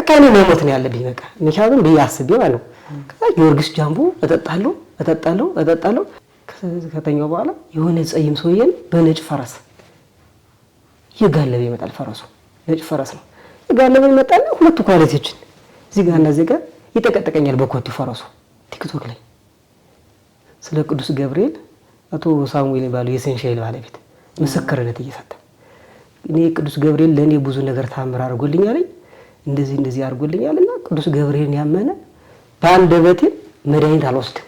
በቃ እኔ መሞት ነው ያለብኝ በቃ ምክንያቱም በያስቤ ማለት ነው ከዛ ጊዮርጊስ ጃምቦ እጠጣለሁ ከተኛው በኋላ የሆነ ጸይም ሰውዬን በነጭ ፈረስ ይጋለበ ይመጣል ፈረሱ ነጭ ፈረስ ነው ይጋለበ ይመጣል ሁለቱ ኳሊቲዎችን እዚህ ጋርና እዚህ ጋር ይተቀጠቀኛል በኮቱ ፈረሱ ቲክቶክ ላይ ስለ ቅዱስ ገብርኤል አቶ ሳሙኤል ባሉ የሰንሻይል ባለቤት ምስክርነት እየሰጠ እኔ ቅዱስ ገብርኤል ለኔ ብዙ ነገር ታምር አድርጎልኛል እንደዚህ አድርጎልኛልና ቅዱስ ገብርኤልን ያመነ ባንደበቴ መድኃኒት አልወስድም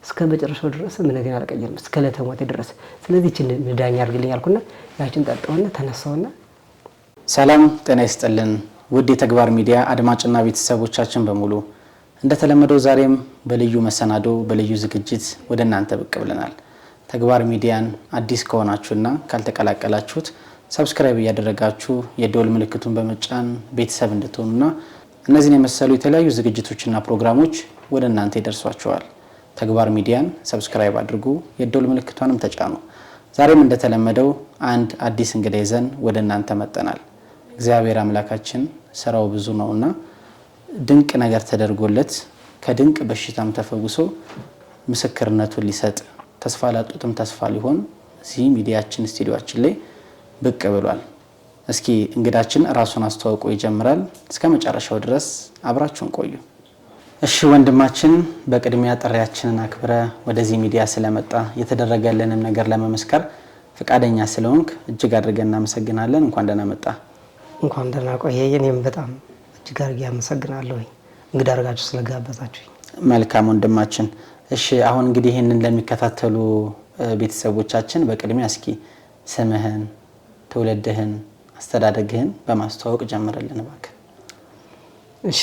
እስከ መጨረሻው ድረስ ምን ነገር አልቀየርም እስከ ለተሞተ ድረስ ስለዚህ እቺን መዳኛ አድርግልኝ አልኩና ያችን ጠጣውና ተነሳውና ሰላም ጤና ይስጥልን ውድ የተግባር ሚዲያ አድማጭና ቤተሰቦቻችን በሙሉ እንደተለመደው ዛሬም በልዩ መሰናዶ በልዩ ዝግጅት ወደናንተ ብቅ ብለናል ተግባር ሚዲያን አዲስ ከሆናችሁና ካልተቀላቀላችሁት ሰብስክራይብ ያደረጋችሁ የደወል ምልክቱን በመጫን ቤተሰብ እንድትሆኑና እነዚህን የመሰሉ የተለያዩ ዝግጅቶችና ፕሮግራሞች ወደናንተ ይደርሷችኋል ተግባር ሚዲያን ሰብስክራይብ አድርጉ የደወል ምልክቱንም ተጫኑ ዛሬም እንደተለመደው አንድ አዲስ እንግዳ ይዘን ወደናንተ መጣናል እግዚአብሔር አምላካችን ስራው ብዙ ነውና ድንቅ ነገር ተደርጎለት ከድንቅ በሽታም ተፈውሶ ምስክርነቱን ሊሰጥ ተስፋ ላጡትም ተስፋ ሊሆን እዚህ ሚዲያችን ስቱዲዮአችን ላይ ብቅ ብሏል እስኪ እንግዳችን ራሱን አስተዋውቆ ይጀምራል እስከ መጨረሻው ድረስ አብራችሁን ቆዩ እሺ ወንድማችን በቅድሚያ ጥሪያችንን አክብረ ወደዚህ ሚዲያ ስለመጣ የተደረገልንን ነገር ለመመስከር ፈቃደኛ ስለሆንክ እጅግ አድርገን እናመሰግናለን እንኳን ደህና መጣ እንኳን ደህና ቆየኝ እኔም በጣም እጅግ አድርጌ አመሰግናለሁ እንግዳ አድርጋችሁ ስለጋበዛችሁኝ መልካም ወንድማችን እሺ አሁን እንግዲህ ይሄንን ለሚከታተሉ ቤተሰቦቻችን በቅድሚያ እስኪ ስምህን ተወለደህን አስተዳደግህን በማስተዋወቅ ጀምረልን እባክህ እሺ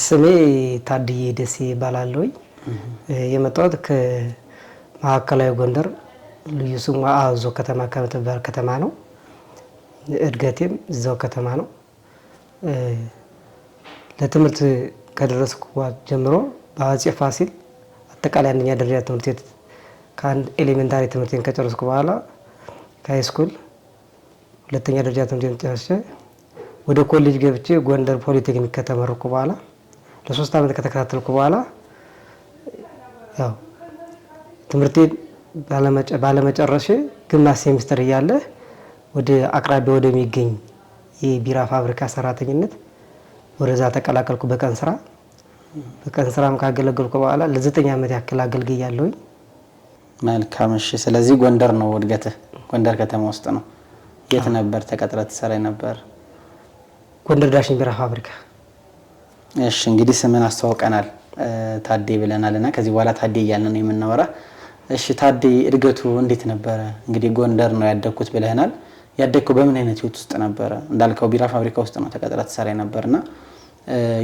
ስሜ ታድዬ ደሴ ይባላልኝ የመጣሁት ከማዕከላዊ ጎንደር ልዩ ስሙ አዞ ከተማ ከምትባል ከተማ ነው እድገቴም እዛው ከተማ ነው ለትምህርት ከደረስኩ ጀምሮ በአፄ ፋሲል አጠቃላይ አንደኛ ደረጃ ትምህርት ቤት ከአንድ ኤሌመንታሪ ትምህርቴን ከጨረስኩ በኋላ ከሃይ ስኩል ሁለተኛ ደረጃ ትምህርቴን ጨርሼ ወደ ኮሌጅ ገብቼ ጎንደር ፖሊቴክኒክ ከተመረኩ በኋላ ለ3 አመት ከተከታተልኩ በኋላ ያው ትምህርቴን ባለመጨረሼ ግማሽ ሴሚስተር እያለ ወደ አቅራቢያ ወደሚገኝ የቢራ ፋብሪካ ሰራተኝነት ወደዛ ተቀላቀልኩ በቀን ስራም ካገለገልኩ በኋላ ለ9 አመት ያክል አገልግያለሁኝ መልካም እሺ ስለዚህ ጎንደር ነው ወድገትህ ጎንደር ከተማ ውስጥ ነው የት ነበር ተቀጥረህ ትሰራ ነበር ጎንደር ዳሽን ቢራ ፋብሪካ እሺ እንግዲህ ስምን አስተዋውቀናል ታዴ ብለናልና ከዚህ በኋላ ታዴ እያልን ነው የምናወራ እሺ ታዴ እድገቱ እንዴት ነበር እንግዲህ ጎንደር ነው ያደግኩት ብለናል ያደግኩ በምን አይነት ህይወት ውስጥ ነበር እንዳልከው ቢራ ፋብሪካ ውስጥ ነው ተቀጥረህ ትሰራ ነበርና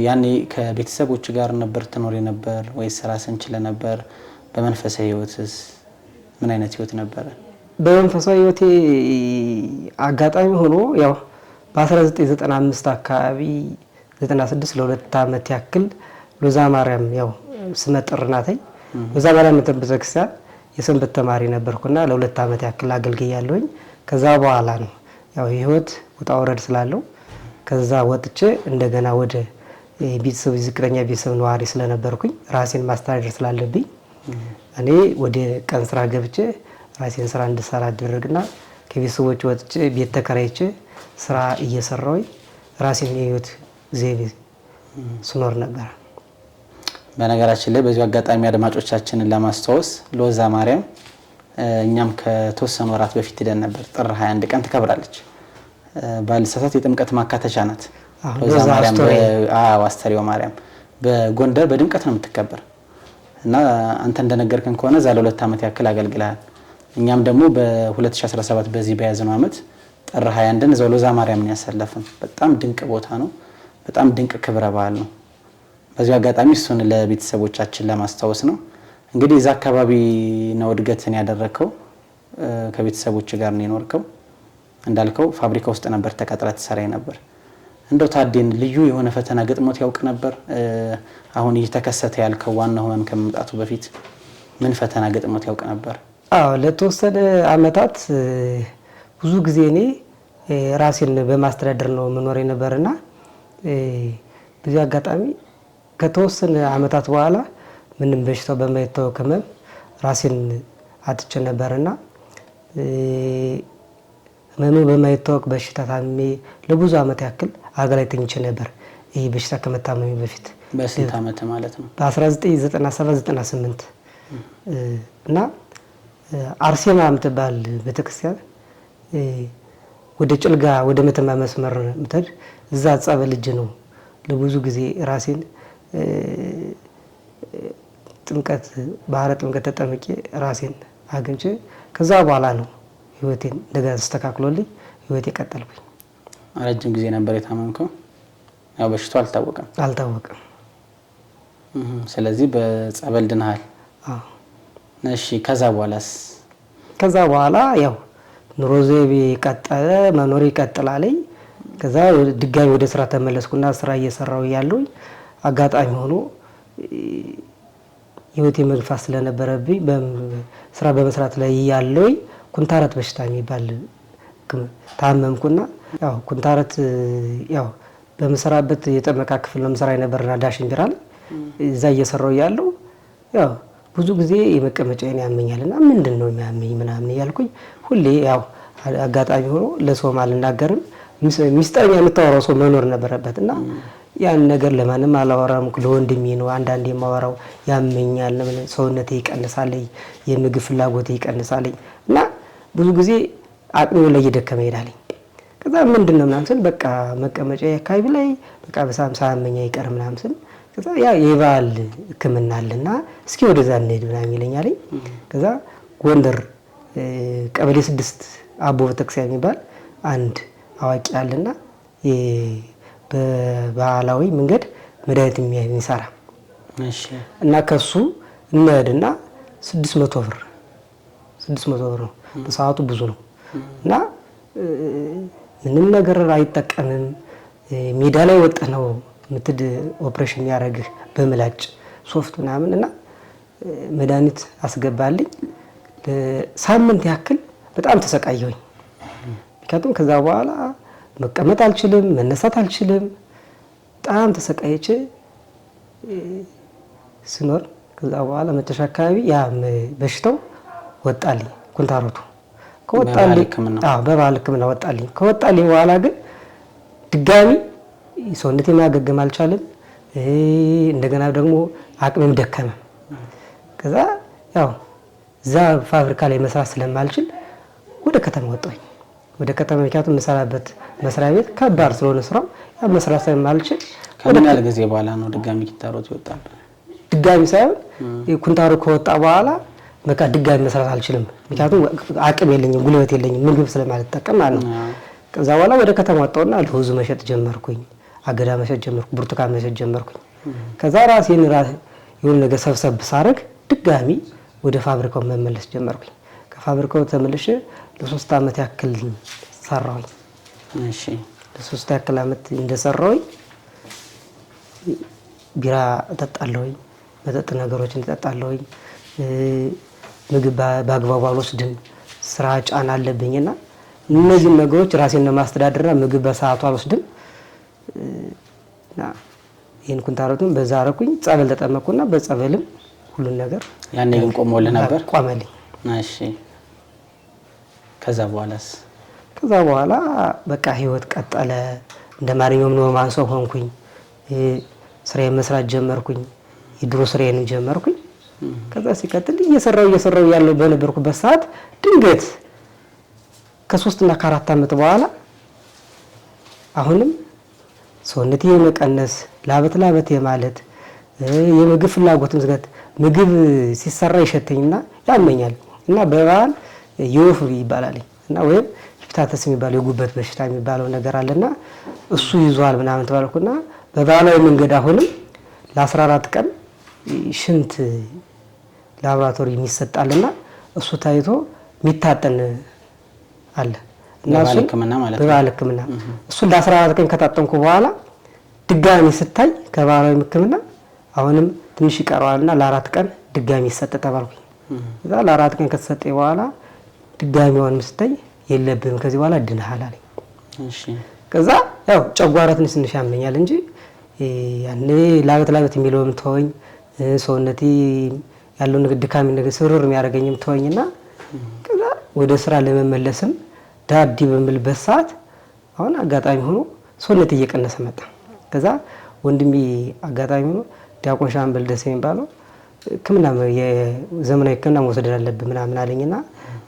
ያኔ ከቤተሰቦች ጋር ነበር ትኖር ነበር ወይስ ራስን ችለህ ነበር በመንፈሳዊ ህይወትስ ምን አይነት ህይወት ነበር በመንፈሳዊ ህይወቴ አጋጣሚ ሆኖ ያው በ1995 አካባቢ 96 ለ2 አመት ያክል ሎዛ ማርያም ያው ስመጥርናተኝ ሎዛ ማርያም ተበዘክሳል የሰንበት ተማሪ ነበርኩና ለ2 አመት ያክል አገልግያለሁኝ ከዛ በኋላ ነው ያው ህይወት ወጣ ወረድ ስላለው ከዛ ወጥቼ እንደገና ወደ ቤተሰብ ዝቅተኛ ቤተሰብ ነዋሪ ስለነበርኩኝ ራሴን ማስተዳደር ስላለብኝ እኔ ወደ ቀን ስራ ገብቼ ራሴን ስራ እንድሰራ አደረግና ከቤተሰቦች ወጥቼ ቤት ተከራይቼ ስራ እየሰራው ራሴን የህይወት ዘይቤ ስኖር ነበር በነገራችን ላይ በዚህ አጋጣሚ አድማጮቻችንን ለማስተዋወስ ሎዛ ማርያም እኛም ከተወሰኑ ወራት በፊት ሄደን ነበር ጥር 21 ቀን ተከብራለች ባልሳሳት የጥምቀት ማካተቻ ናት ሎዛ ማርያም አስተሪዮ ማርያም በጎንደር በድምቀት ነው የምትከበር እና አንተ እንደነገርከን ከሆነ ዛ ለ2 አመት ያክል አገልግለሃል እኛም ደግሞ በ2017 በዚህ በያዝነው አመት ጥር 21 ዘው ሎዛ ማርያምን ያሰለፈን በጣም ድንቅ ቦታ ነው በጣም ድንቅ ክብረ በዓል ነው በዚህ አጋጣሚ እሱን ለቤተሰቦቻችን ለማስተዋወስ ነው እንግዲህ እዛ አካባቢ ነው እድገትን ያደረከው ከቤተሰቦች ጋር ነው የኖርከው እንዳልከው ፋብሪካ ውስጥ ነበር ተቀጥረህ ትሰራ ነበር እንደው ታዴን ልዩ የሆነ ፈተና ገጥሞት ያውቅ ነበር አሁን እየተከሰተ ያልከው ዋናው ህመም ከመምጣቱ በፊት ምን ፈተና ገጥሞት ያውቅ ነበር አዎ ለተወሰነ አመታት ብዙ ጊዜ እኔ ራሴን በማስተዳደር ነው መኖር የነበርና በዚህ አጋጣሚ ከተወሰነ አመታት በኋላ ምንም በሽታው በማይታወቅ ህመም ራሴን አጥቼ ነበርና ህመሙ በማይታወቅ በሽታ ታምሜ ለብዙ አመት ያክል አልጋ ላይ ተኝቼ ነበር። ይሄ በሽታ ከመታመሜ በፊት በስንት አመት ማለት ነው? በ1997 98 እና አርሴማ የምትባል ቤተክርስቲያን ወደ ጭልጋ ወደ መተማ መስመር ምትሄድ እዛ ጸበል ልጅ ነው ለብዙ ጊዜ ራሴን ጥምቀት ባህረ ጥምቀት ተጠምቄ ራሴን አግኝቼ ከዛ በኋላ ነው ህይወቴን እንደገና ተስተካክሎልኝ ህይወቴ ቀጠልኩኝ። ረጅም ጊዜ ነበር የታመምከው? ያው በሽታው አልታወቀም። ስለዚህ በጸበል ድነሃል? አዎ። እሺ ከዛ በኋላስ? ከዛ በኋላ ያው ኑሮ ዘይቤ ቀጠለ፣ መኖሬ ይቀጥላልኝ። ከዛ ድጋሚ ወደ ስራ ተመለስኩና ስራ እየሰራው ያለው አጋጣሚ ሆኖ ህይወቴ መግፋት ስለነበረብኝ ስራ በመስራት ላይ ያለው ኩንታረት በሽታ የሚባል ታመምኩና ያው ኩንታረት ያው በመሰራበት የጠመቃ ክፍል ነው መስራ የነበርና ዳሽን ቢራል እዛ እየሰራው ያለው ያው ብዙ ጊዜ የመቀመጫዬን ያመኛልና ምንድነው የሚያመኝ ምናምን ያልኩኝ ሁሌ ያው አጋጣሚ ሆኖ ለሰው አልናገርም። ሚስጥረኛ የምታወራው ሰው መኖር ነበረበትና ያን ነገር ለማንም አላወራም። ለወንድሜ ነው አንዳንዴ የማወራው። ያመኛል፣ ሰውነቴ ይቀንሳል፣ የምግብ ፍላጎቴ ይቀንሳል እና ብዙ ጊዜ አቅሜ ላይ እየደከመ ይሄዳል። ከዛ ምንድነው ምናምን ስል በቃ መቀመጫ አካባቢ ላይ በቃ በሳምሳ ያመኛ ይቀር ምናምን ስል ከዛ ያ የባህል ሕክምና አለና እስኪ ወደዛ እንሄድ ምናምን ይለኛል። ከዛ ጎንደር ቀበሌ 6 አቦ ቤተክርስቲያን የሚባል አንድ አዋቂ አለና በባህላዊ መንገድ መድኃኒት የሚሰራ እና ከሱ እንሄድና 600 ብር ነው። በሰዓቱ ብዙ ነው እና ምንም ነገር አይጠቀምም። ሜዳ ላይ ወጣ ነው ምትድ ኦፕሬሽን የሚያደርግህ በምላጭ ሶፍት ምናምን እና መድኃኒት አስገባልኝ። ሳምንት ያክል በጣም ተሰቃየሁኝ። ምክንያቱም ከዛ በኋላ መቀመጥ አልችልም፣ መነሳት አልችልም። በጣም ተሰቃይቼ ስኖር ከዛ በኋላ መጨረሻ አካባቢ ያ በሽታው ወጣልኝ። ኩንታሮቱ ከወጣልኝ በባህል ሕክምና ወጣልኝ። ከወጣልኝ በኋላ ግን ድጋሚ ሰውነቴ ማገገም አልቻለም። እንደገና ደግሞ አቅሜም ደከመ። ከዛ ያው እዛ ፋብሪካ ላይ መስራት ስለማልችል ወደ ከተማ ወጣሁኝ። ወደ ከተማ ምክንያቱም የምሰራበት መስሪያ ቤት ከባድ ስለሆነ ስራው ያ መስራት ስለማልችል ከምን ያህል ጊዜ በኋላ ነው ድጋሚ ኩንታሮቱ ይወጣል? ድጋሚ ሳይሆን ኩንታሩ ከወጣ በኋላ በቃ ድጋሚ መስራት አልችልም። ምክንያቱም አቅም የለኝም፣ ጉልበት የለኝም፣ ምግብ ስለማልጠቀም ማለት ነው። ከዛ በኋላ ወደ ከተማ ወጣሁና ለውዝ መሸጥ ጀመርኩኝ፣ አገዳ መሸጥ ጀመርኩ፣ ብርቱካን መሸጥ ጀመርኩኝ። ከዛ ራሴን የሆነ ነገር ሰብሰብ ሳረግ ድጋሚ ወደ ፋብሪካው መመለስ ጀመርኩኝ። ከፋብሪካው ተመልሼ ለ3 አመት ያክል ሰራሁኝ። እሺ ለ3 ያክል አመት እንደሰራሁኝ ቢራ እጠጣለሁኝ፣ መጠጥ ነገሮችን እጠጣለሁኝ፣ ምግብ በአግባቡ አልወስድም፣ ስራ ጫና አለብኝና እነዚህ ነገሮች ራሴን ለማስተዳደርና ምግብ በሰዓቱ አልወስድም እና ይሄን ኩንታሮቱን በዛ አረኩኝ። ጸበል ተጠመቅኩና በጸበልም ሁሉን ነገር ያኔ ግን ቆሞልህ ነበር? ቆመልኝ። እሺ ከዛ በኋላስ? ከዛ በኋላ በቃ ህይወት ቀጠለ። እንደማንኛውም ነው ማንሰው ሆንኩኝ። ስራዬን መስራት ጀመርኩኝ። የድሮ ስራዬን ጀመርኩኝ። ከዛ ሲቀጥል እየሰራው ያለው በነበርኩበት ሰዓት ድንገት ከ3 እና ከ4 አመት በኋላ አሁንም ሰውነቴ የመቀነስ ላበት የማለት የምግብ ፍላጎትም ዝገት ምግብ ሲሰራ ይሸተኝና ያመኛል እና በባህል የወፍ ይባላል እና ወይም ሂፓታይተስ የሚባለው የጉበት በሽታ የሚባለው ነገር አለና እሱ ይዟል ምናምን ተባልኩና በባህላዊ መንገድ አሁንም ለ14 ቀን ሽንት ላብራቶሪ የሚሰጣልና እሱ ታይቶ የሚታጠን አለ እና እሱ በባህል ሕክምና እሱ ለ14 ቀን ከታጠንኩ በኋላ ድጋሚ ስታይ ከባህላዊ ሕክምና አሁንም ትንሽ ይቀርዋልና ለ4 ቀን ድጋሚ ይሰጥ ተባልኩኝ። እዛ ለ4 ቀን ከተሰጠ በኋላ ድጋሚ አሁንም ስታይ የለብህም ከዚህ በኋላ ድነሃል አለኝ። እሺ ከዛ ያው ጨጓራ ትንሽ ያመኛል እንጂ ያኔ ላበት የሚለውም ተወኝ፣ ሰውነቴ ያለው ድካም ነገር ስርር የሚያደርገኝም ተወኝና ከዛ ወደ ስራ ለመመለስም ዳዲ በምልበት ሰዓት አሁን አጋጣሚ ሆኖ ሰውነቴ እየቀነሰ መጣ። ከዛ ወንድሜ አጋጣሚ ሆኖ ዲያቆን ሻምበል ደሴ የሚባለው ሕክምና የዘመናዊ ሕክምና መውሰድ አለብህ ምናምን አለኝና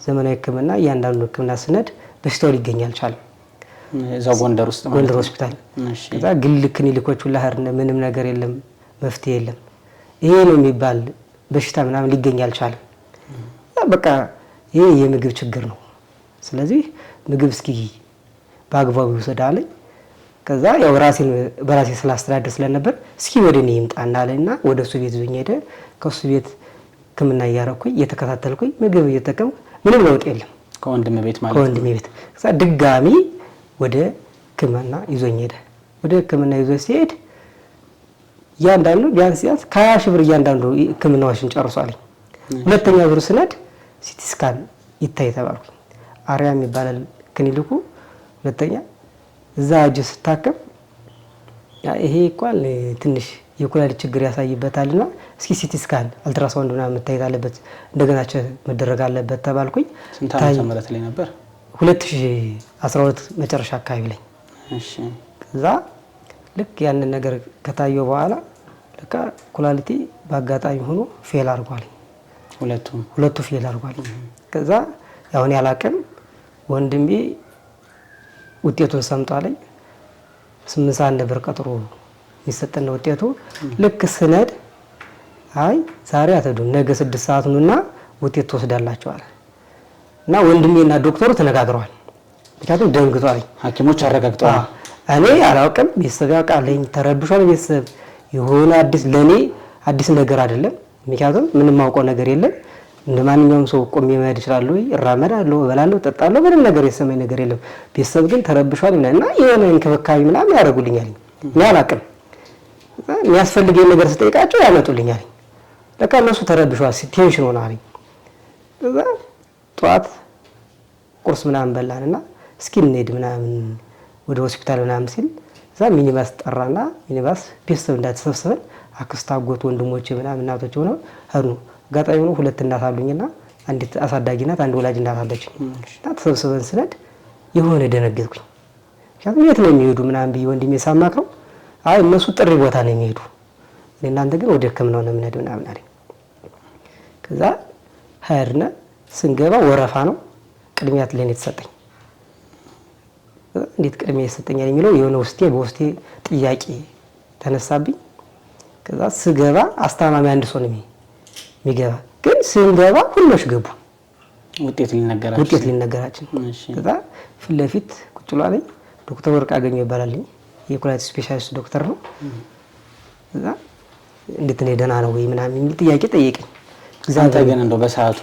ዘመናዊ ሕክምና እያንዳንዱ ሕክምና ስነድ በሽታው ሊገኝ አልቻለም። እዛው ጎንደር ውስጥ ጎንደር ሆስፒታል ከዛ ግል ክሊኒኮች ሁላ ሄድን፣ ምንም ነገር የለም፣ መፍትሄ የለም። ይሄ ነው የሚባል በሽታ ምናምን ሊገኝ አልቻለም። በቃ ይሄ የምግብ ችግር ነው። ስለዚህ ምግብ እስኪ በአግባቡ ይወሰድ አለኝ። ከዛ ያው በራሴ ስላስተዳደር ስለነበር እስኪ ወደ እኔ ይምጣና አለና ወደ እሱ ቤት ይዞኝ ሄደ። ከእሱ ቤት ሕክምና እያረኩኝ እየተከታተልኩኝ ምግብ እየተጠቀምኩ ምንም ለውጥ የለም። ከወንድሜ ቤት ማለት ከወንድሜ ቤት ከዛ ድጋሚ ወደ ሕክምና ይዞኝ ሄደ። ወደ ሕክምና ይዞ ሲሄድ እያንዳንዱ ቢያንስ ከ20 ሺህ ብር እያንዳንዱ ሕክምናዎችን ጨርሷልኝ። ሁለተኛ ዙር ስነድ ሲቲ ስካን ይታይ ተባልኩኝ። አርያም ይባላል ክሊኒኩ። ሁለተኛ እዛ እጅ ስታከም ይሄ እንኳን ትንሽ የኩላሊት ችግር ያሳይበታልና እስኪ ሲቲ ስካን አልትራሳውንድ ምናምን መታየት አለበት፣ እንደገና መደረግ አለበት ተባልኩኝ። ስንት ዓመተ ምህረት ላይ ነበር? 2012 መጨረሻ አካባቢ ላይ። እሺ ከዛ ልክ ያንን ነገር ከታየው በኋላ ለካ ኩላሊቲ በአጋጣሚ ሆኖ ፌል አድርጓል። ሁለቱ ፌል አድርጓል። ከዛ ያሁን ያላቀም ወንድሜ ውጤቱን ሰምቷለኝ። 8 ሰዓት ነበር ቀጥሮ የሚሰጠን ውጤቱ። ልክ ስነድ አይ ዛሬ አትሄዱም ነገ 6 ሰዓት ኑና ውጤት ትወስዳላችሁ አለ እና ወንድሜና ዶክተሩ ተነጋግረዋል። ምክንያቱም ደንግጧል። ሐኪሞች አረጋግጠዋል። እኔ አላውቅም፣ ቤተሰብ ያውቃለኝ፣ ተረብሿል። ቤተሰብ የሆነ ለኔ አዲስ ነገር አይደለም። ምክንያቱም ምንም አውቀው ነገር የለም። እንደ ማንኛውም ሰው ቆሜ መሄድ እችላለሁ፣ እራመዳለሁ፣ እበላለሁ፣ እጠጣለሁ። ምንም ነገር የሰማኝ ነገር የለም። ቤተሰብ ግን ተረብሿል እና የሆነ እንክብካቤ ምናምን ያደርጉልኛል። እኔ አላውቅም። የሚያስፈልገኝ ነገር ስጠይቃቸው ያመጡልኛል። ለካ እነሱ ተረብሿል፣ ቴንሽን ሆነዋል። ከዛ ጠዋት ቁርስ ምናምን በላንና እስኪ እንሄድ ምናምን ወደ ሆስፒታል ምናምን ሲል እዛ ሚኒባስ ጠራና ሚኒባስ ቤተሰብ እንዳተሰብስበን አክስት፣ አጎት፣ ወንድሞቼ ምናምን እናቶች ሆነው ሄዱ። አጋጣሚ ነው 2 እናት አሉኝና አንዲት አሳዳጊ ናት፣ አንድ ወላጅ እናት አለችኝ። እና ተሰብስበን ስነድ የሆነ ደነገጥኩኝ። ምክንያቱም የት ነው የሚሄዱ ምናምን ብዬ ወንድሜ ሳማክረው አይ እነሱ ጥሪ ቦታ ነው የሚሄዱ፣ እናንተ ግን ወደ ሕክምናው ነው የምንሄድ ምናምን አለኝ። ከዛ ሄድን። ስንገባ ወረፋ ነው፣ ቅድሚያ ለኔ ተሰጠኝ። እንዴት ቅድሚያ ይሰጠኛል የሚለው የሆነ በውስጤ ጥያቄ ተነሳብኝ። ከዛ ስገባ አስታማሚ አንድ ሰው ነው የሚገባ፣ ግን ስንገባ ሁሎች ገቡ። ውጤት ሊነገራችን። ከዛ ፊት ለፊት ቁጭ ብሏል። ዶክተር ወርቅ አገኘው ይባላልኝ፣ የኩላሊት ስፔሻሊስት ዶክተር ነው። ከዛ እንዴት ነው ደህና ነው ወይ ምናምን የሚል ጥያቄ ጠየቀኝ። አንተ ግን እንደው በሰዓቱ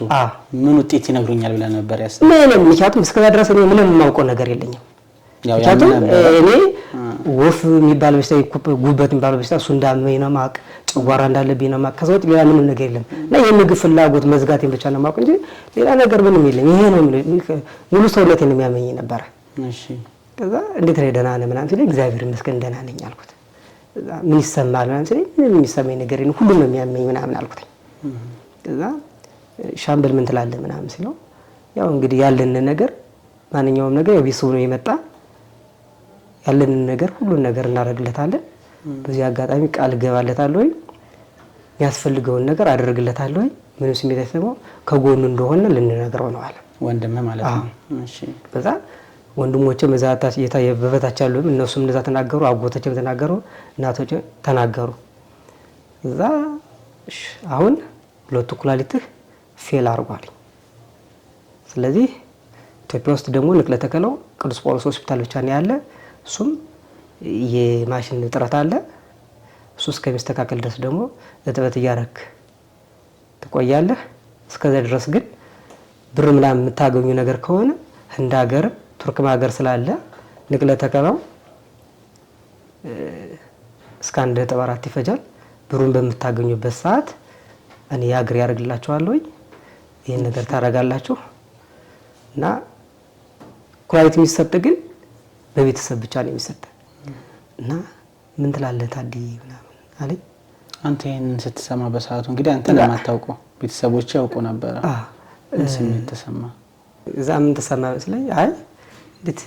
ምን ውጤት ይነግሩኛል ብለህ ነበር ያሰብኩት? ምክንያቱም እስከዛ ድረስ እኔ ምንም የማውቀው ነገር የለኝም። ምክንያቱም እኔ ወፍ የሚባል በሽታ፣ ጉበት የሚባል በሽታ እሱ እንዳመኝ ነው የማውቅ፣ ጨጓራ እንዳለብኝ ነው የማውቅ። ከዛ ውጭ ሌላ ምንም ነገር የለም እና የምግብ ፍላጎት መዝጋቴን ብቻ ነው የማውቅ እንጂ ሌላ ነገር ምንም የለም። ይሄ ነው ሙሉ ሰውነቴን የሚያመኝ ነበረ። ከዛ እንዴት ነው ደህና ነህ ምናምን ሲለኝ እግዚአብሔር ይመስገን ደህና ነኝ አልኩት። ምን ይሰማል ምናምን ሲለኝ ምንም የሚሰማኝ ነገር የለም፣ ሁሉም ነው የሚያመኝ ምናምን አልኩት። ከዛ ሻምበል ምን ትላለህ ምናምን ሲለው ያው እንግዲህ ያለን ነገር ማንኛውም ነገር ያው ቤተሰቡ ነው የመጣ ያለንን ነገር ሁሉን ነገር እናደርግለታለን። በዚህ አጋጣሚ ቃል እገባለታለሁ ወይ የሚያስፈልገውን ነገር አደርግለታለሁ ወይ ምንም ስሜት አይሰማው ከጎኑ እንደሆነ ልንነግረው ነው አለ። ወንድም ማለት ነው። እሺ በዛ ወንድሞቼ መዛታች በበታች ያሉ እነሱም እንደዛ ተናገሩ፣ አጎቶቼም ተናገሩ፣ እናቶቼ ተናገሩ። እዛ አሁን 2 ኩላሊትህ ፌል አድርጓል። ስለዚህ ኢትዮጵያ ውስጥ ደግሞ ንቅለ ተከላው ቅዱስ ጳውሎስ ሆስፒታል ብቻ ነው ያለ። እሱም የማሽን እጥረት አለ። እሱ እስከሚስተካከል ድረስ ደግሞ እጥበት እያረክ ትቆያለህ። እስከዛ ድረስ ግን ብር ምናምን የምታገኙ ነገር ከሆነ ህንድ ሀገር፣ ቱርክም ሀገር ስላለ ንቅለ ተከላው እስከ 1.4 ይፈጃል። ብሩን በምታገኙበት ሰዓት እኔ ያግር ያደርግላችኋለሁ። ይሄን ነገር ታረጋላችሁ እና ኩላሊት የሚሰጥ ግን በቤተሰብ ብቻ ነው የሚሰጥ እና ምን ትላለህ ታድዬ ምናምን አለኝ። አንተ ይሄንን ስትሰማ በሰዓቱ እንግዲህ አንተ ለማታውቀው ቤተሰቦች ያውቁ ነበር። ምን ስሜት ተሰማ? እዛ ምን ተሰማ መስለኝ አይ እንዴት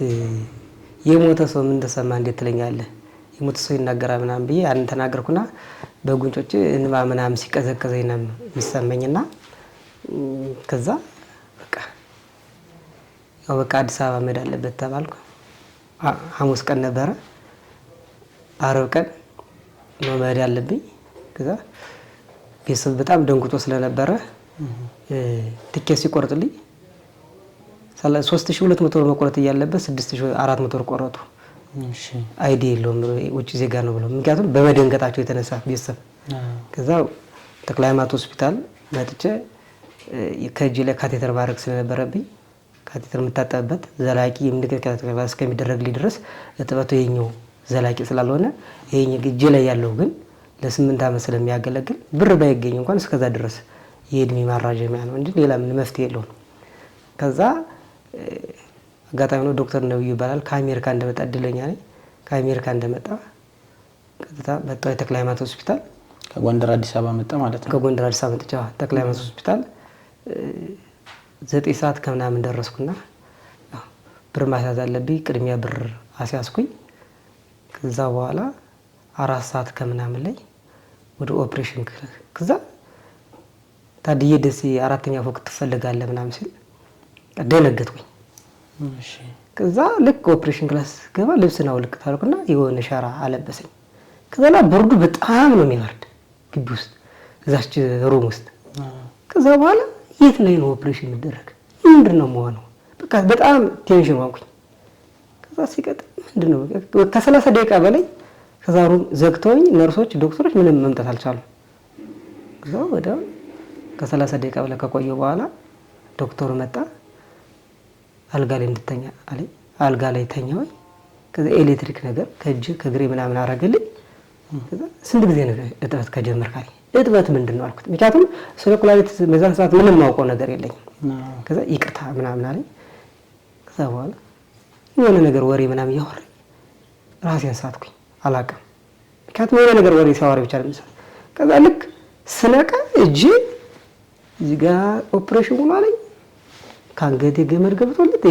የሞተ ሰው ምን ተሰማ እንዴት ትለኛለህ? የሞተ ሰው ይናገራል ምናምን ብዬ ያን ተናገርኩና በጉንጮቼ እንባ ምናምን ሲቀዘቅዘኝ ነው የሚሰማኝና ከዛ በቃ አዲስ አበባ መሄድ አለበት ተባልኩ። ሐሙስ ቀን ነበረ። ዓርብ ቀን ነው መሄድ ያለብኝ። ከዛ ቤተሰብ በጣም ደንግጦ ስለነበረ ትኬት ሲቆርጥልኝ 3200 ብር መቆረጥ እያለበት 6400 ብር ቆረጡ። አይዲ የለውም ውጭ ዜጋ ነው ብለው፣ ምክንያቱም በመደንገጣቸው የተነሳ ቤተሰብ። ከዛ ተክለ ሃይማኖት ሆስፒታል መጥቼ ከእጅ ላይ ካቴተር ማድረግ ስለነበረብኝ ካቴተር የምታጠብበት ዘላቂ የምንገር ካቴተር እስከሚደረግልኝ ድረስ እጥበቱ ይሄኛው ዘላቂ ስላልሆነ ይሄኛው እጅ ላይ ያለው ግን ለ8 ዓመት ስለሚያገለግል ብር ባይገኝ እንኳን እስከዛ ድረስ የእድሜ ማራዘሚያ ነው እንጂ ሌላ ምን መፍትሄ የለውም። ከዛ አጋጣሚ ነው ዶክተር ነብዩ ይባላል ከአሜሪካ እንደመጣ እድለኛ ነኝ። ከአሜሪካ እንደመጣ ቀጥታ መጣው የተክለ ሃይማኖት ሆስፒታል። ከጎንደር አዲስ አበባ መጣ ማለት ነው። ከጎንደር አዲስ አበባ መጣ ተክለ ሃይማኖት ሆስፒታል 9 ሰዓት ከምናምን ደረስኩና ብር ማስያዝ አለብኝ። ቅድሚያ ብር አስያዝኩኝ። ከዛ በኋላ 4 ሰዓት ከምናምን ላይ ወደ ኦፕሬሽን ከዛ ታድዬ ደሴ 4ኛ ፎቅ ትፈልጋለህ ምናምን ሲል ደነገጥኩኝ። እሺ ከዛ ልክ ኦፕሬሽን ክላስ ገባ ልብስና ውልቅ ታልኩና የሆነ ሸራ አለበሰኝ። ከዛላ ብርዱ በጣም ነው የሚበርድ ግቢ ውስጥ እዛች ሩም ውስጥ። ከዛ በኋላ የት ላይ ነው ኦፕሬሽን የሚደረግ ምንድነው መሆኑ? በቃ በጣም ቴንሽን ሆንኩኝ። ከዛ ሲቀጥል ምንድነው ከ30 ደቂቃ በላይ ከዛ ሩም ዘግተውኝ ነርሶች ዶክተሮች ምንም መምጣት አልቻሉም። ከዛ ወዲያው ከ30 ደቂቃ በላይ ከቆየ በኋላ ዶክተሩ መጣ። አልጋ ላይ እንድተኛ አለኝ። አልጋ ላይ ተኛሁኝ። ከዛ ኤሌክትሪክ ነገር ከእጅ ከግሬ ምናምን አረገልኝ። ከዛ ስንት ጊዜ ነው እጥበት ከጀመርክ አለኝ። እጥበት ምንድነው አልኩት። ምክንያቱም ስለ ኩላሊት በዛን ሰዓት ምንም ማውቀው ነገር የለኝም። ከዛ ይቅርታ ምናምን አለኝ። ከዛ በኋላ የሆነ ነገር ወሬ ምናምን እያወራኝ ራሴን ሳትኩኝ አላውቅም። ምክንያቱም የሆነ ነገር ወሬ ሲያወራ ብቻ ነው። ከዛ ልክ ስነቃ እጄ እዚህ ጋር ኦፕሬሽን ሆኖ አለኝ። ካንገቴ ገመድ ገብቶለት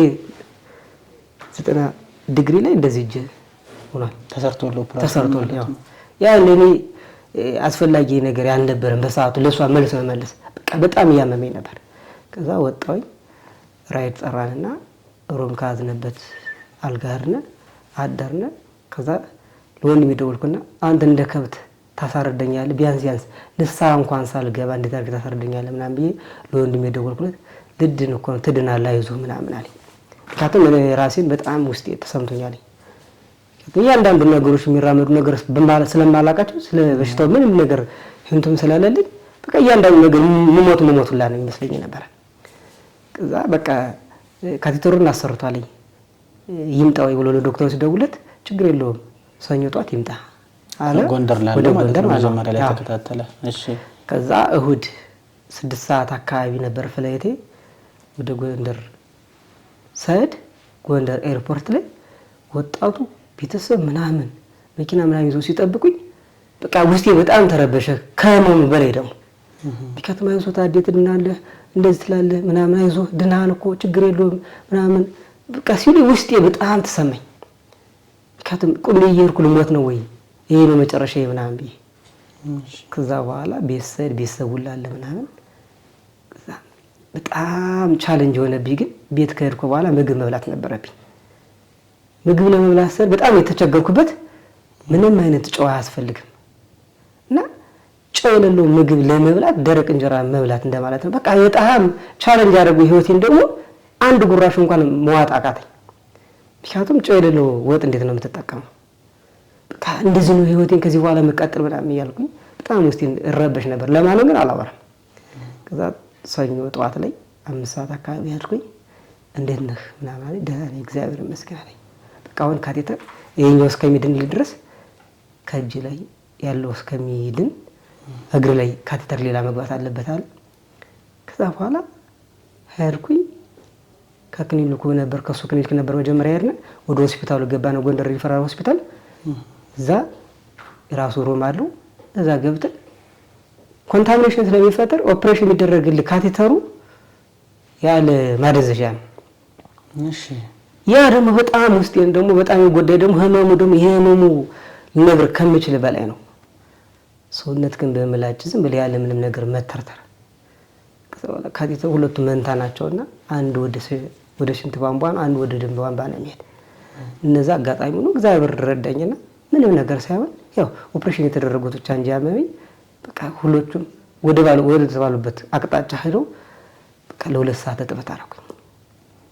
90 ዲግሪ ላይ እንደዚህ እጄ ሆኗል ተሰርቶል። ያ ለኔ አስፈላጊ ነገር ያልነበረም በሰዓቱ ለሷ መልስ መመለስ በቃ በጣም ያመመኝ ነበር። ከዛ ወጣሁኝ። ራይድ ጠራንና ሩም ካዝነበት አልጋርነ አዳርነ። ከዛ ለወንድሜ ደወልኩና አንተ እንደ ከብት ታሳርደኛለህ ቢያንስ ንሳ እንኳን ሳልገባ እንዴት አድርገህ ታሳርደኛለህ ምናምን ብዬ ለወንድሜ ደወልኩለት። ልድን እኮ ትድናለህ አይዞህ ምናምን አለኝ። ምክንያቱም እኔ ራሴን በጣም ውስጤ ተሰምቶኛል። እያንዳንዱ ነገሮች የሚራመዱ ነገር ስለማላውቃቸው ስለ በሽታው ምንም ነገር ህንቱም ስለሌለኝ በቃ እያንዳንዱ ነገር መሞቱላ ነው ይመስለኝ ነበር። ከዛ በቃ ካቴተሩን አሰርቷልኝ ይምጣ ወይ ብሎ ለዶክተሩ ሲደውለት ችግር የለውም ሰኞ ጧት ይምጣ አለ። ጎንደር ላይ መጀመሪያ ላይ ተከታተለ። እሺ ከዛ እሁድ 6 ሰዓት አካባቢ ነበር ፍላይቴ ወደ ጎንደር ሰድ። ጎንደር ኤርፖርት ላይ ወጣቱ ቤተሰብ ምናምን መኪና ምናምን ይዞ ሲጠብቁኝ በቃ ውስጤ በጣም ተረበሸ ከመሙ በላይ ደግሞ ቢካተማ ይዞ ታዲያ ትድናለህ እንደዚህ ትላለህ ምናምን አይዞህ ድናን እኮ ችግር የለውም ምናምን በቃ ሲሉ ውስጤ በጣም ተሰማኝ። ቢካተም ቁም እየሄድኩ ልሞት ነው ወይ ይሄ ነው መጨረሻዬ ምናምን ብዬ ከዛ በኋላ ቤተሰብ ሁላ አለ ምናምን በጣም ቻሌንጅ ሆነብኝ። ግን ቤት ከሄድኩ በኋላ ምግብ መብላት ነበረብኝ። ምግብ ለመብላት ስል በጣም የተቸገርኩበት ምንም አይነት ጨው አያስፈልግም እና ጨው የሌለው ምግብ ለመብላት ደረቅ እንጀራ መብላት እንደማለት ነው። በቃ በጣም ቻሌንጅ ያደረገው ህይወቴን ደግሞ አንድ ጉራሽ እንኳን መዋጥ አቃተኝ። ምክንያቱም ጨው የሌለው ወጥ እንዴት ነው የምትጠቀመው? በቃ እንደዚህ ነው ህይወቴን ከዚህ በኋላ መቀጠል በጣም እያልኩኝ በጣም ውስጤን እረበሽ ነበር። ለማንም ግን አላወራም። ከዛ ሰኞ ጠዋት ላይ 5 ሰዓት አካባቢ ያድኩኝ እንዴት ነህ ምናምን አለኝ። ደህና ነኝ እግዚአብሔር ይመስገን አለኝ። በቃ አሁን ካቴተር ይሄኛው እስከሚድንልኝ ድረስ ከእጅ ላይ ያለው እስከሚድን እግር ላይ ካቴተር ሌላ መግባት አለበት አለ። ከዛ በኋላ ሄድኩኝ። ከክሊኒኩ ነበር ከሱ ክሊኒክ ነበር መጀመሪያ ሄድን። ወደ ሆስፒታሉ ገባን። ጎንደር ሪፈራል ሆስፒታል። እዛ የራሱ ሩም አለው። እዛ ገብተን ኮንታሚኔሽን ስለሚፈጠር ኦፕሬሽን የሚደረግልህ ካቴተሩ ያለ ማደዘዣ ነው። እሺ ያ ደግሞ በጣም ውስጤን ደግሞ በጣም የጎዳኝ ደግሞ ህመሙ ደግሞ የህመሙ ልነግርህ ከምችል በላይ ነው። ሰውነት ግን በምላጭ ዝም ብለህ ያለ ምንም ነገር መተርተር ካቴተሩ ሁለቱም መንታ ናቸውና አንድ ወደ ሽንት ቧንቧ ነው፣ አንድ ወደ ደም ቧንቧ ነው የሚሄድ። እነዛ አጋጣሚ ነው እግዚአብሔር ረዳኝና ምንም ነገር ሳይሆን ያው ኦፕሬሽን የተደረጉት ብቻ እንጂ ያመመኝ በቃ ሁለቱም ወደ ተባሉበት አቅጣጫ ሄደው በቃ ለ2 ሰዓት እጥበት አደረኩኝ።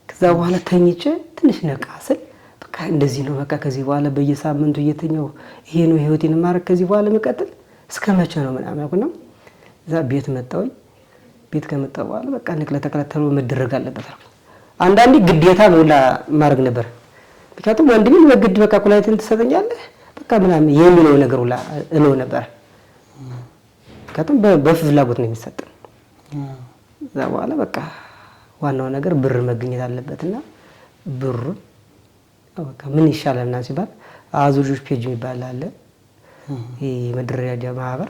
ከዛ በኋላ ተኝቼ ትንሽ ነቃ ስል በቃ እንደዚህ ነው በቃ ከዚህ በኋላ በየሳምንቱ እየተኛው ይሄ ነው ህይወቴን ማረክ ከዚህ በኋላ መቀጠል እስከ መቼ ነው ምናምን አልኩና እዛ ቤት መጣሁኝ። ቤት ከመጣሁ በኋላ በቃ ንቅለ ተከለ ተብሎ መደረግ አለበት አልኩኝ። አንዳንዴ ግዴታ ነው ማድረግ ነበር። ምክንያቱም ወንድሜ በግድ በቃ ኩላሊትን ትሰጠኛለህ በቃ ምናምን የሚለው ነገር ሁላ እለው ነበር። ምክንያቱም በፍላጎት ነው የሚሰጥ። እዛ በኋላ በቃ ዋናው ነገር ብር መገኘት አለበትና ብሩ በቃ ምን ይሻላል እና ሲባል አዙ ልጆች ፔጅ የሚባል አለ። ይሄ መደረጃ ማህበር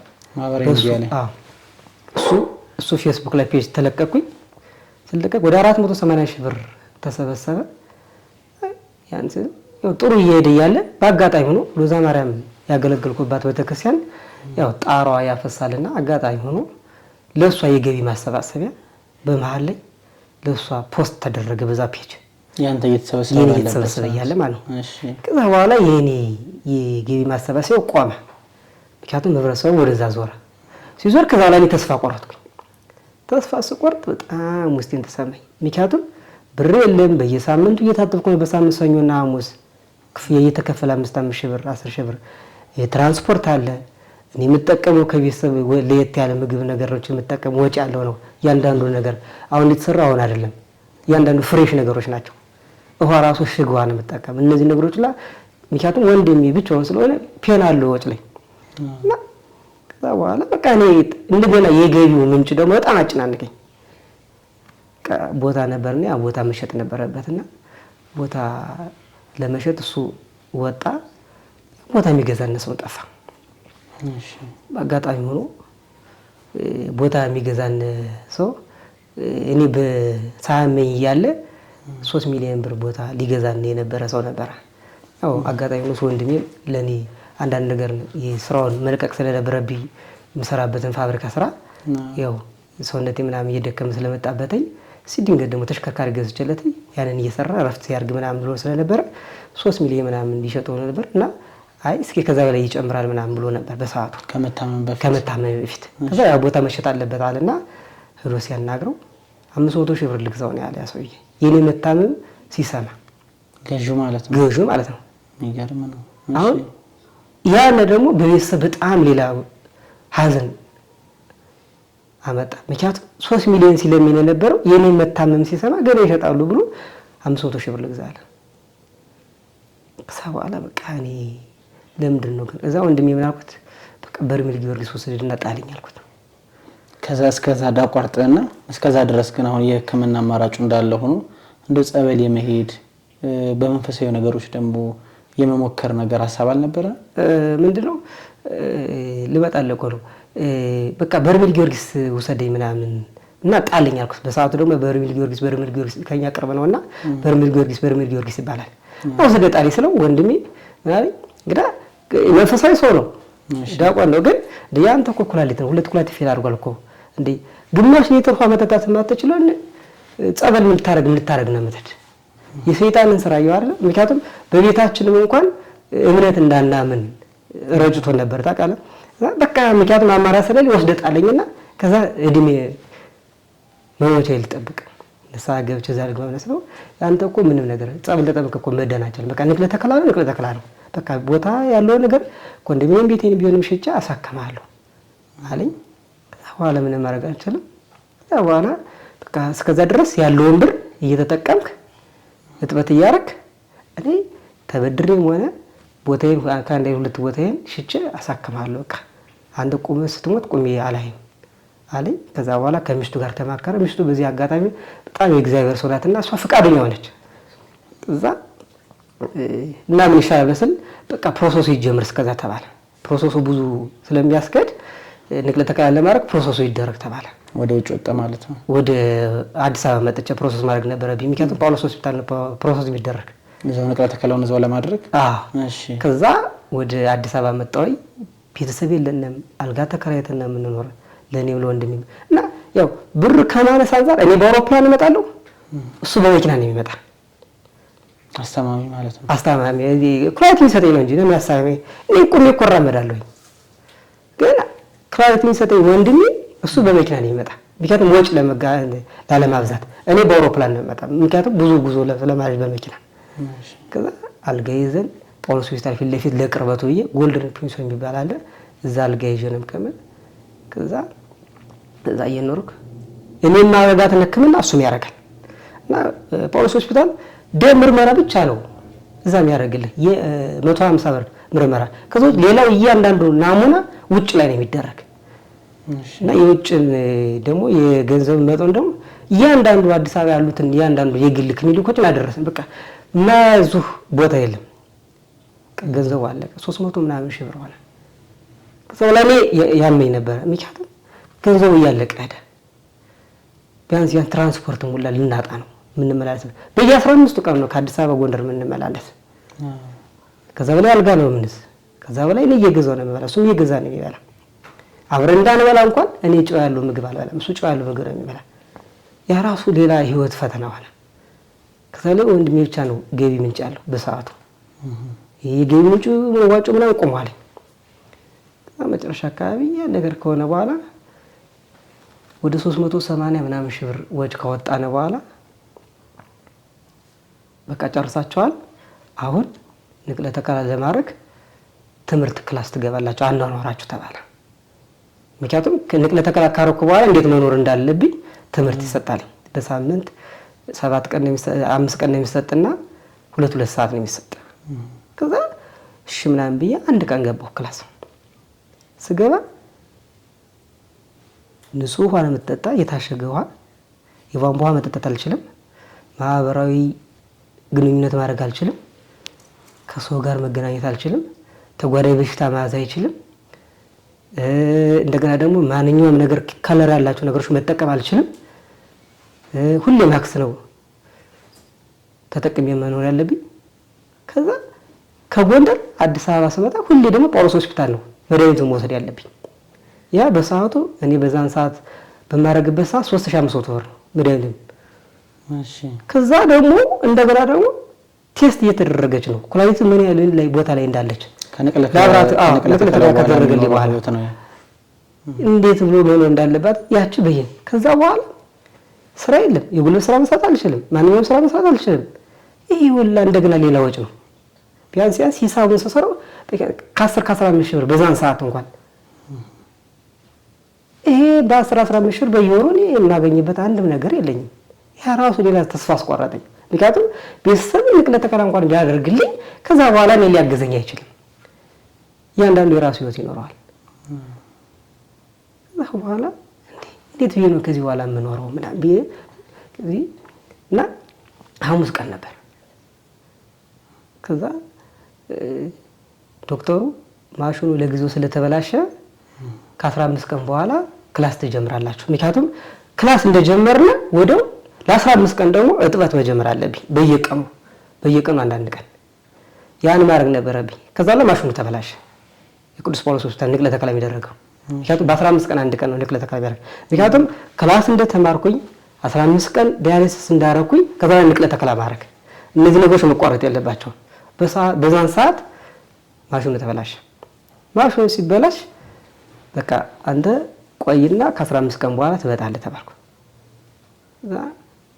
እሱ ፌስቡክ ላይ ፔጅ ተለቀኩኝ። ስለቀቅ ወደ 480 ሺህ ብር ተሰበሰበ። ያንስ ጥሩ እየሄደ ያለ በአጋጣሚ ሆኖ ሎዛ ማርያም ያገለገልኩባት ቤተክርስቲያን ያው ጣሯ ያፈሳልና አጋጣሚ ሆኖ ለሷ የገቢ ማሰባሰቢያ በመሃል ላይ ለሷ ፖስት ተደረገ በዛ ፔጅ ያንተ እየተሰበሰበ ያለ ማለት ነው። እሺ ከዛ በኋላ የኔ የገቢ ማሰባሰቢያው ቆመ። ምክንያቱም ህብረተሰቡ ወደዛ ዞረ። ሲዞር ከዛ ላይ ተስፋ ቆረጥኩ። ተስፋ ስቆርጥ በጣም ውስጤን ተሰማኝ። ምክንያቱም ብር የለም። በየሳምንቱ እየታጠብኩ ነው። በሳምንት ሰኞና ሐሙስ ክፍያ እየተከፈለ 5 ሺህ ብር 10 ሺህ ብር የትራንስፖርት አለ። እኔ የምጠቀመው ከቤተሰብ ለየት ያለ ምግብ ነገሮች የምጠቀመው ወጪ ያለው ነው። ያንዳንዱ ነገር አሁን የተሰራ አሁን አይደለም። ያንዳንዱ ፍሬሽ ነገሮች ናቸው። ውሃ ራሱ ሽግዋ ነው የምጠቀም እነዚህ ነገሮች ላይ ምክንያቱም ወንድሜ ብቻውን ስለሆነ ፔን አለው ወጭ ላይ እና ከዛ በኋላ በቃ እኔ እንደገና የገቢው ምንጭ ደግሞ በጣም አጨናነቀኝ። ቦታ ነበርና ያ ቦታ መሸጥ ነበረበትና ቦታ ለመሸጥ እሱ ወጣ። ቦታ የሚገዛን ሰው ጠፋ። እሺ በአጋጣሚ ሆኖ ቦታ የሚገዛን ሰው እኔ በሳመኝ ያለ 3 ሚሊዮን ብር ቦታ ሊገዛን የነበረ ሰው ነበር። ያው አጋጣሚ ነው ወንድሜ ለኔ አንዳንድ ነገር የስራውን መልቀቅ ስለነበረብኝ የምሰራበትን ፋብሪካ ስራ ያው ሰውነቴ ምናምን እየደከመ ስለመጣበተኝ ሲድንገት ደግሞ ተሽከርካሪ ገዝቼለት ያንን እየሰራ ረፍት ሲያርግ ምናምን ብሎ ስለነበረ 3 ሚሊዮን ምናምን ሊሸጠው ነበር እና አይ እስኪ ከዛ በላይ ይጨምራል ምናምን ብሎ ነበር በሰዓቱ ከመታመም በፊት ከዛ ያው ቦታ መሸጥ አለበት አለና ሄዶ ሲያናግረው 500 ሺህ ብር ልግዛው ነው ያለ ያ ሰውዬ። የኔ መታመም ሲሰማ ገዢው ማለት ነው የሚገርም ነው። አሁን ያለ ደግሞ በቤተሰብ በጣም ሌላ ሀዘን አመጣ። ምክንያቱም 3 ሚሊዮን ሲለምን የነበረው የኔ መታመም ሲሰማ ገና ይሸጣሉ ብሎ 500 ሺህ ብር ልግዛለ። ከዛ በኋላ በቃ እኔ ለምንድን ነው ግን እዛ ወንድሜ ምን አልኩት በቃ በርሜል ጊዮርጊስ ወሰድና ጣልኝ አልኩት። ከዛ እስከዛ ዳቋርጠና እስከዛ ድረስ ግን አሁን የህክምና አማራጩ እንዳለ ሆኖ እንደ ጸበል የመሄድ በመንፈሳዊ ነገሮች ደግሞ የመሞከር ነገር ሐሳብ አልነበረ? ምንድነው ልመጣለሁ እኮ ነው በቃ በርሜል ጊዮርጊስ ወሰደኝ ምናምን እና ጣልኝ አልኩት። በሰዓቱ ደግሞ በርሜል ጊዮርጊስ ከኛ ቅርብ ነውና በርሜል ጊዮርጊስ ይባላል። ወሰደ ጣልኝ ስለው ወንድሜ ማለት እንግዲህ መንፈሳዊ ሰው ነው ዳቋን ነው ግን ያንተ እኮ ኩላሊት ነው 2 ኩላሊት ፌል አድርጓል እኮ እንዴ ግማሽ ሊትር ውሃ መጠጣት ማትችለው ጸበል ምን ልታረግ ነው የምትሄድ? የሰይጣንን ስራ ያው አይደል? ምክንያቱም በቤታችንም እንኳን እምነት እንዳናምን ረጭቶ ነበር ታውቃለህ። በቃ ምክንያቱም አማራ ስለሌለ ወስደ ጣለኝና ከዛ እድሜ መሞቻ ይልጠብቅ ለሳ ገብቼ ዛልግ ማለት ነው። ያንተ እኮ ምንም ነገር ጸበል ተጠብቅ እኮ መደናቸል በቃ ንቅለ ተከላ ነው በቃ ቦታ ያለው ነገር ኮንዶሚኒየም ቤቴን ቢሆንም ሽጬ አሳከማለሁ አለኝ። ከዛ በኋላ ምንም ማድረግ አልችልም። ከዛ በኋላ በቃ እስከዛ ድረስ ያለውን ብር እየተጠቀምክ እጥበት እያረክ እኔ ተበድሬም ሆነ ቦታዬን ከአንድ 2 ቦታዬን ሽጬ አሳከማለሁ በቃ አንድ ቁም ስትሞት ቁሜ አላይም አለኝ። ከዛ በኋላ ከሚስቱ ጋር ተማከረ። ሚስቱ በዚህ አጋጣሚ በጣም የእግዚአብሔር ሰው ናትና እሷ ፈቃደኛ ሆነች። እዛ እና ምን ይሻላል በቃ ፕሮሰሱ ይጀምር እስከዛ ተባለ። ፕሮሰሱ ብዙ ስለሚያስከድ ንቅለ ተከላ ለማድረግ ፕሮሰሱ ይደረግ ተባለ። ወደ ውጭ ወጣ ማለት ነው። ወደ አዲስ አበባ መጥቼ ፕሮሰስ ማድረግ ነበረብኝ። ምክንያቱም ጳውሎስ ሆስፒታል ነው ፕሮሰስ የሚደረግ እዛው ንቅለ ተከላውን እዛው ለማድረግ። እሺ። ከዛ ወደ አዲስ አበባ መጣሁ። ቤተሰብ የለንም፣ አልጋ ተከራይተን ነው የምንኖር ለኔም ለወንድሜ እና ያው ብር ከማነስ አንፃር እኔ በአውሮፕላን እመጣለሁ፣ እሱ በመኪና ነው የሚመጣ። አስተማሚ ማለት ነው። አስተማሚ ኩላሊት የሚሰጠኝ ነው እንጂ ነው የሚያስተማሚ። እኔ ቁሜ እኮ እራመዳለሁ፣ ግን ኩላሊት የሚሰጠኝ ወንድሜ እሱ በመኪና ነው የሚመጣ። ምክንያቱም ወጪ ላለማብዛት እኔ በአውሮፕላን ነው የምመጣ፣ ምክንያቱም ብዙ ጉዞ ለማድረግ በመኪና። ከዛ አልጋ ይዘን ጳውሎስ ሆስፒታል ፊት ለፊት ለቅርበቱ ብዬ ጎልደን ፕሪንስ የሚባል አለ፣ እዛ አልጋ ይዤ ነው የምቀመጥ። ከዛ እየኖርኩ እኔም ማረጋትን ሕክምና እሱም ያደርጋል እና ጳውሎስ ሆስፒታል ደም ምርመራ ብቻ ነው እዛ የሚያደርግልህ የ150 ብር ምርመራ። ከዛ ሌላው እያንዳንዱ ናሙና ውጭ ላይ ነው የሚደረግ እና የውጭን ደግሞ የገንዘብ መጠን ደግሞ እያንዳንዱ አዲስ አበባ ያሉትን እያንዳንዱ የግል ክሊኒኮችን አደረሰን። በቃ ማያዙ ቦታ የለም። ገንዘቡ አለቀ። 300 ምናምን ሺህ ብር ሆነ። ከዛ ላይ ያመኝ ነበር። ምክንያቱም ገንዘቡ እያለቀ ሄደ። ቢያንስ ያን ትራንስፖርት ሙላ ልናጣ ነው የምንመላለስ። በየ15 ቀን ነው ከአዲስ አበባ ጎንደር የምንመላለስ። ከዛ በላይ አልጋ ነው የምንስ። ከዛ በላይ እኔ እየገዛው ነው የምበላ፣ እሱም እየገዛ ነው የሚበላ። አብረን እንዳንበላ እንኳን እኔ ጨው ያለው ምግብ አልበላም፣ እሱ ጨው ያለው ምግብ ነው የሚበላ። ያ ራሱ ሌላ ህይወት ፈተና ሆነ። ከዛ ላይ ወንድሜ ብቻ ነው ገቢ ምንጭ ያለው በሰዓቱ። ይሄ ገቢ ምንጩ ዋጮ ምናምን ቆሟል። ከዛ መጨረሻ አካባቢ ያ ነገር ከሆነ በኋላ ወደ 380 ምናምን ሺህ ብር ወጭ ካወጣነ በኋላ በቃ ጨርሳቸዋል። አሁን ንቅለ ተከላ ለማድረግ ትምህርት ክላስ ትገባላችሁ አኗኗራችሁ ተባለ። ምክንያቱም ንቅለ ተከላ ካረኩ በኋላ እንዴት መኖር እንዳለብኝ ትምህርት ይሰጣል። በሳምንት 7 ቀን 5 ቀን ነው የሚሰጥና 2 ሰዓት ነው የሚሰጥ። ከዛ እሺ ምናምን ብዬ አንድ ቀን ገባሁ ክላስ። ስገባ ንጹህ ውሃ ነው የምትጠጣ፣ የታሸገ ውሃ። የቧንቧ ውሃ መጠጣት አልችልም። ማህበራዊ ግንኙነት ማድረግ አልችልም። ከሰው ጋር መገናኘት አልችልም። ተጓዳኝ በሽታ መያዝ አይችልም። እንደገና ደግሞ ማንኛውም ነገር ከለር ያላቸው ነገሮች መጠቀም አልችልም። ሁሌ ማክስ ነው ተጠቅሜ መኖር ያለብኝ። ከዛ ከጎንደር አዲስ አበባ ስመጣ ሁሌ ደግሞ ጳውሎስ ሆስፒታል ነው መድኃኒቱን መውሰድ ያለብኝ። ያ በሰዓቱ እኔ በዛን ሰዓት በማረግበት ሰዓት 3500 ብር ነው መድኃኒቱ። እሺ። ከዛ ደግሞ እንደገና ደግሞ ቴስት እየተደረገች ነው ኩላሊት ምን ያህል ላይ ቦታ ላይ እንዳለች ከነቀለ ከተደረገልኝ በኋላ እንዴት ብሎ መኖር እንዳለባት ያቺ በየን። ከዛ በኋላ ስራ የለም፣ የጉልበት ስራ መስራት አልችልም፣ ማንኛውም ስራ መስራት አልችልም። ይሄ ሁላ እንደገና ሌላ ወጭ ነው። ቢያንስ ሂሳቡን ስሰራው ከ10-15 ሺህ ብር በዛን ሰዓት እንኳን ይሄ በ10-15 ሺህ ብር በየወሩ እኔ የማገኝበት አንድም ነገር የለኝም። ያ ራሱ ሌላ ተስፋ አስቆረጠኝ። ምክንያቱም ቤተሰብ ንቅለ ተከላ እንኳን ቢያደርግልኝ ከዛ በኋላ እኔ ሊያገዘኝ አይችልም። እያንዳንዱ የራሱ ህይወት ይኖረዋል። ከዛ በኋላ እንዴት ብዬ ነው ከዚህ በኋላ የምኖረው ምናምን ብዬ እና ሐሙስ ቀን ነበር። ከዛ ዶክተሩ ማሽኑ ለጊዜው ስለተበላሸ ከ15 ቀን በኋላ ክላስ ትጀምራላችሁ። ምክንያቱም ክላስ እንደጀመርነ ወደው ለ15 ቀን ደግሞ እጥበት መጀመር አለብኝ። በየቀኑ አንዳንድ ቀን ያን ማድረግ ነበረብኝ። ከዛ ለማሽኑ ተበላሸ። የቅዱስ ጳውሎስ ሆስፒታል ንቅለ ተከላ የሚደረገው ምክንያቱም በ15 ቀን አንድ ቀን ነው ንቅለ ተከላ የሚደረገው። ምክንያቱም ክላስ እንደተማርኩኝ 15 ቀን ዲያሊሲስ እንዳረኩኝ ከዛ ንቅለ ተከላ ማድረግ እነዚህ ነገሮች መቋረጥ የለባቸው። በዛን ሰዓት ማሽኑ ተበላሸ። ማሽኑ ሲበላሽ በቃ አንተ ቆይና ከ15 ቀን በኋላ ትመጣለህ ተባልኩ።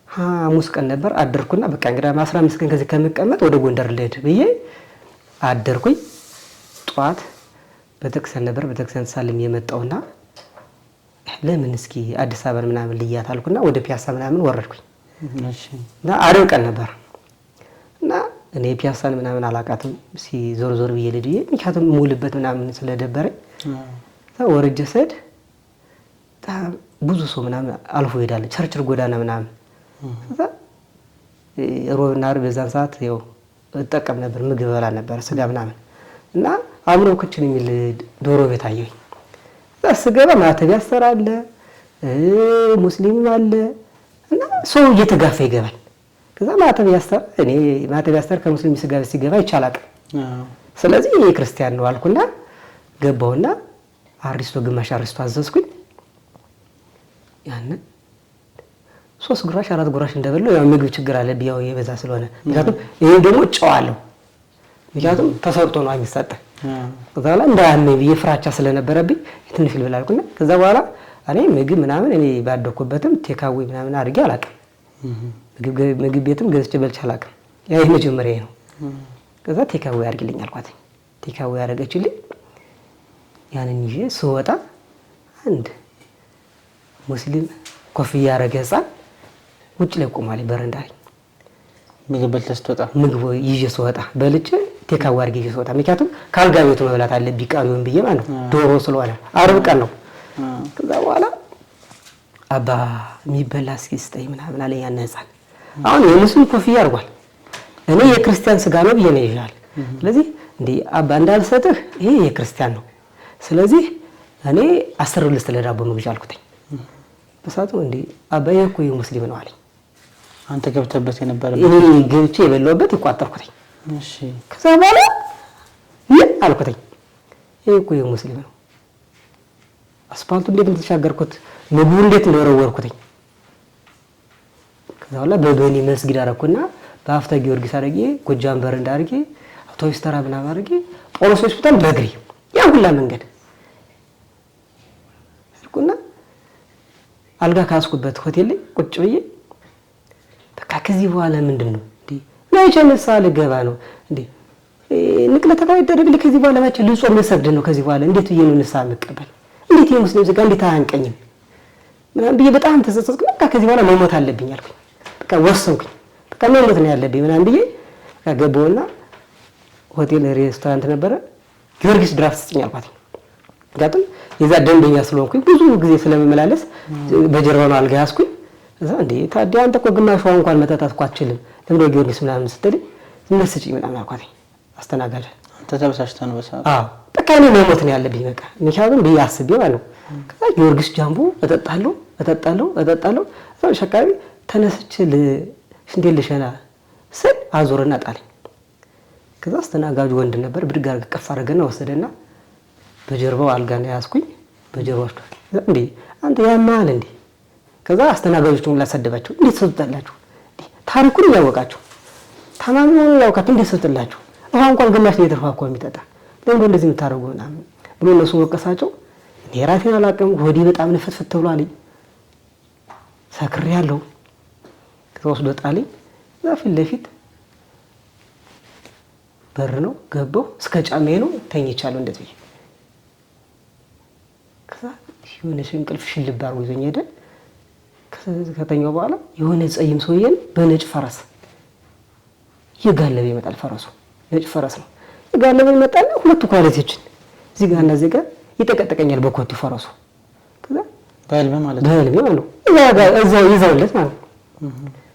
ሐሙስ ቀን ነበር አደርኩና በቃ እንግዲህ 15 ቀን ከዚህ ከመቀመጥ ወደ ጎንደር ልሄድ ብዬ አደርኩኝ። ጧት በተክሰን ነበር በተክሰን ሳልም የመጣውና ለምን እስኪ አዲስ አበባ ምናምን ልያት አልኩና ወደ ፒያሳ ምናምን ወረድኩኝ። እሺ እና አርብ ቀን ነበር እና እኔ ፒያሳን ምናምን አላቃትም ዞር ብዬ ልጅ ምክንያቱም ሙልበት ምናምን ስለደበረኝ ወርጄ ስሄድ ብዙ ሰው ምናምን አልፎ ይሄዳል ቸርችል ጎዳና ምናምን። ከዛ ሮብና ዓርብ በዛን ሰዓት ያው እጠቀም ነበር ምግብ በላ ነበር ስጋ ምናምን እና አምሮ ክችን የሚል ዶሮ ቤት አየሁኝ። ስገባ ማተብ ያሰራል ሙስሊም አለ እና ሰው እየተጋፋ ይገባል። ከዛ ማተብ ያሰራ እኔ ማተብ ያሰራ ከሙስሊም ሲገባ ይቻላል። ስለዚህ እኔ ክርስቲያን ነው አልኩና ገባውና አሪስቶ ግማሽ አሪስቶ አዘዝኩኝ። ያን 3 ጉራሽ 4 ጉራሽ እንደበለው ያው ምግብ ችግር አለብኝ ያው የበዛ ስለሆነ ምክንያቱም ይሄ ደግሞ ጨዋለሁ ምክንያቱም ተሰርቶ ነው የሚሰጠ። ከዛ በኋላ እንዳያመኝ ፍራቻ ስለነበረብኝ ትንሽ ልብል አልኩና ከዛ በኋላ እኔ ምግብ ምናምን እኔ ባደኩበትም ቴካዊ ምናምን አድርጌ አላውቅም። ምግብ ቤትም ገዝቼ በልቼ አላውቅም። ያ የመጀመሪያ ነው። ከዛ ቴካዊ አድርጊልኝ አልኳት። ቴካዊ ያደረገችልኝ። ያንን ይዤ ስወጣ አንድ ሙስሊም ኮፍያ ያደረገ ህፃን ውጭ ላይ ቆሟል በረንዳ ላይ። ምግብ በልተህ ስትወጣ? ምግብ ይዤ ስወጣ በልቼ ቴካዊ አድርጌ ይዤ ስወጣ ምክንያቱም ካልጋ ቤቱ መብላት አለብኝ ቀኑን ብዬ ማለት ነው። ዶሮ ስለሆነ ዓርብ ቀን ነው። ከዛ በኋላ አባ የሚበላ እስኪ ስጠኝ ምናምን አለኝ ያን ህፃን። አሁን የሙስሊም ኮፍያ አድርጓል። እኔ የክርስቲያን ስጋ ነው ብዬ ነው ይዣል። ስለዚህ እንዴ አባ እንዳልሰጥህ ይሄ የክርስቲያን ነው። ስለዚህ እኔ 10 ብር ልስጥ ለዳቦ መግዣ አልኩትኝ። በሳቱ እንዴ አባ እኮ የሙስሊም ነው አለኝ። አንተ ገብተበት የነበረ እኔ ገብቼ የበላሁበት ይቋጠርኩትኝ። እሺ ከዛ በኋላ ምን አልኩትኝ ይሄ እኮ የሙስሊም ነው። አስፋልቱ እንዴት እንደተሻገርኩት ምግቡ እንዴት እንደወረወርኩትኝ። ከዛ በኋላ በበኒ መስጊድ አደረኩና በአፍታ ጊዮርጊስ አድርጌ ጎጃም በረንዳ አድርጌ አውቶቡስ ተራ ምናምን አድርጌ ጳውሎስ ሆስፒታል በእግሬ ያ ሁላ መንገድ ስልኩና አልጋ ካስኩበት ሆቴል ላይ ቁጭ ብዬ በቃ ከዚህ በኋላ ምንድነው እንዴ ናይቼ ንስሓ ልገባ ነው እንዴ ንቅለ ተባይ ደረግልኝ ከዚህ በኋላ ማች ልጾም መስገድ ነው ከዚህ በኋላ እንዴት ብዬ ነው ንስሓ መቀበል እንዴት የሙስሊም ዘጋ እንዴት አያንቀኝም ምናምን ብዬ በጣም ተሰሰስኩ። በቃ ከዚህ በኋላ መሞት አለብኝ አልኩኝ። በቃ ወሰንኩኝ። በቃ መሞት ነው ያለብኝ ምናምን ብዬ ገባውና ሆቴል ሬስቶራንት ነበረ ጊዮርጊስ ድራፍት ስጥኝ አልኳት። ምክንያቱም የዛ ደንበኛ ስለሆንኩኝ ብዙ ጊዜ ስለመመላለስ በጀርባ ነው አልጋ ያዝኩኝ። እዛ እንዴ ታዲያ አንተ እኮ ግማሽ ውሃ እንኳን መጠጣት እኮ አትችልም ለምን ጊዮርጊስ ምናምን ስትልኝ ዝነስጪኝ ምናምን አልኳት። አስተናጋጅ አንተ ተበሳጭተህ ነው በሰዓቱ? አዎ በቃ እኔ መሞት ነው ያለብኝ በቃ ምክንያቱም ብዬ አስቤ ማለት ነው። ከዛ ጊዮርጊስ ጃምቦ እጠጣለሁ እዛው ሸካቢ ተነስቼ እንዴት ልሸና ስል አዞርና ጣለኝ። ከዛ አስተናጋጁ ወንድ ነበር ብድግ አድርገህ ቀፍ አድርገና ወሰደና በጀርባው አልጋ ነው ያዝኩኝ። በጀርባው ወስዷል። እንዴ አንተ ያማል እንዴ? ከዛ አስተናጋጆቹን ሁላ ሰደባቸው። እንዴት ሰጡታላችሁ? ታሪኩን ያወቃችሁ ታማሚውን ያውቃችሁ እንዴት ሰጡላችሁ? ውሃ እንኳን ግማሽ ሊትር ውሃ እኮ የሚጠጣ ለምን እንደዚህ የምታደርጉ ምናምን ብሎ እነሱ ወቀሳቸው። እኔ ራሴን አላውቅም ሆዴ በጣም ነፈትፈት ብሎ አለኝ። ሰክሬያለሁ። ከዛ ወስዶ ጣለኝ። እዛ ፊት ለፊት በር ነው ገባሁ። እስከ ጫማዬ ነው ተኝቻለሁ እንደዚህ። ከዛ የሆነ እንቅልፍ ሽልብ አድርጎ ይዞኝ ሄደ። ከተኛው በኋላ የሆነ ጸይም ሰውዬን በነጭ ፈረስ እየጋለበ ይመጣል። ፈረሱ ነጭ ፈረስ ነው። እየጋለበ ይመጣል። ሁለቱ ኳሊቲዎችን እዚህ ጋር እና እዚህ ጋር ይጠቀጥቀኛል በኮቱ ፈረሱ። ከዛ በህልሜ ማለት ነው እዛው ይዘውለት ማለት ነው።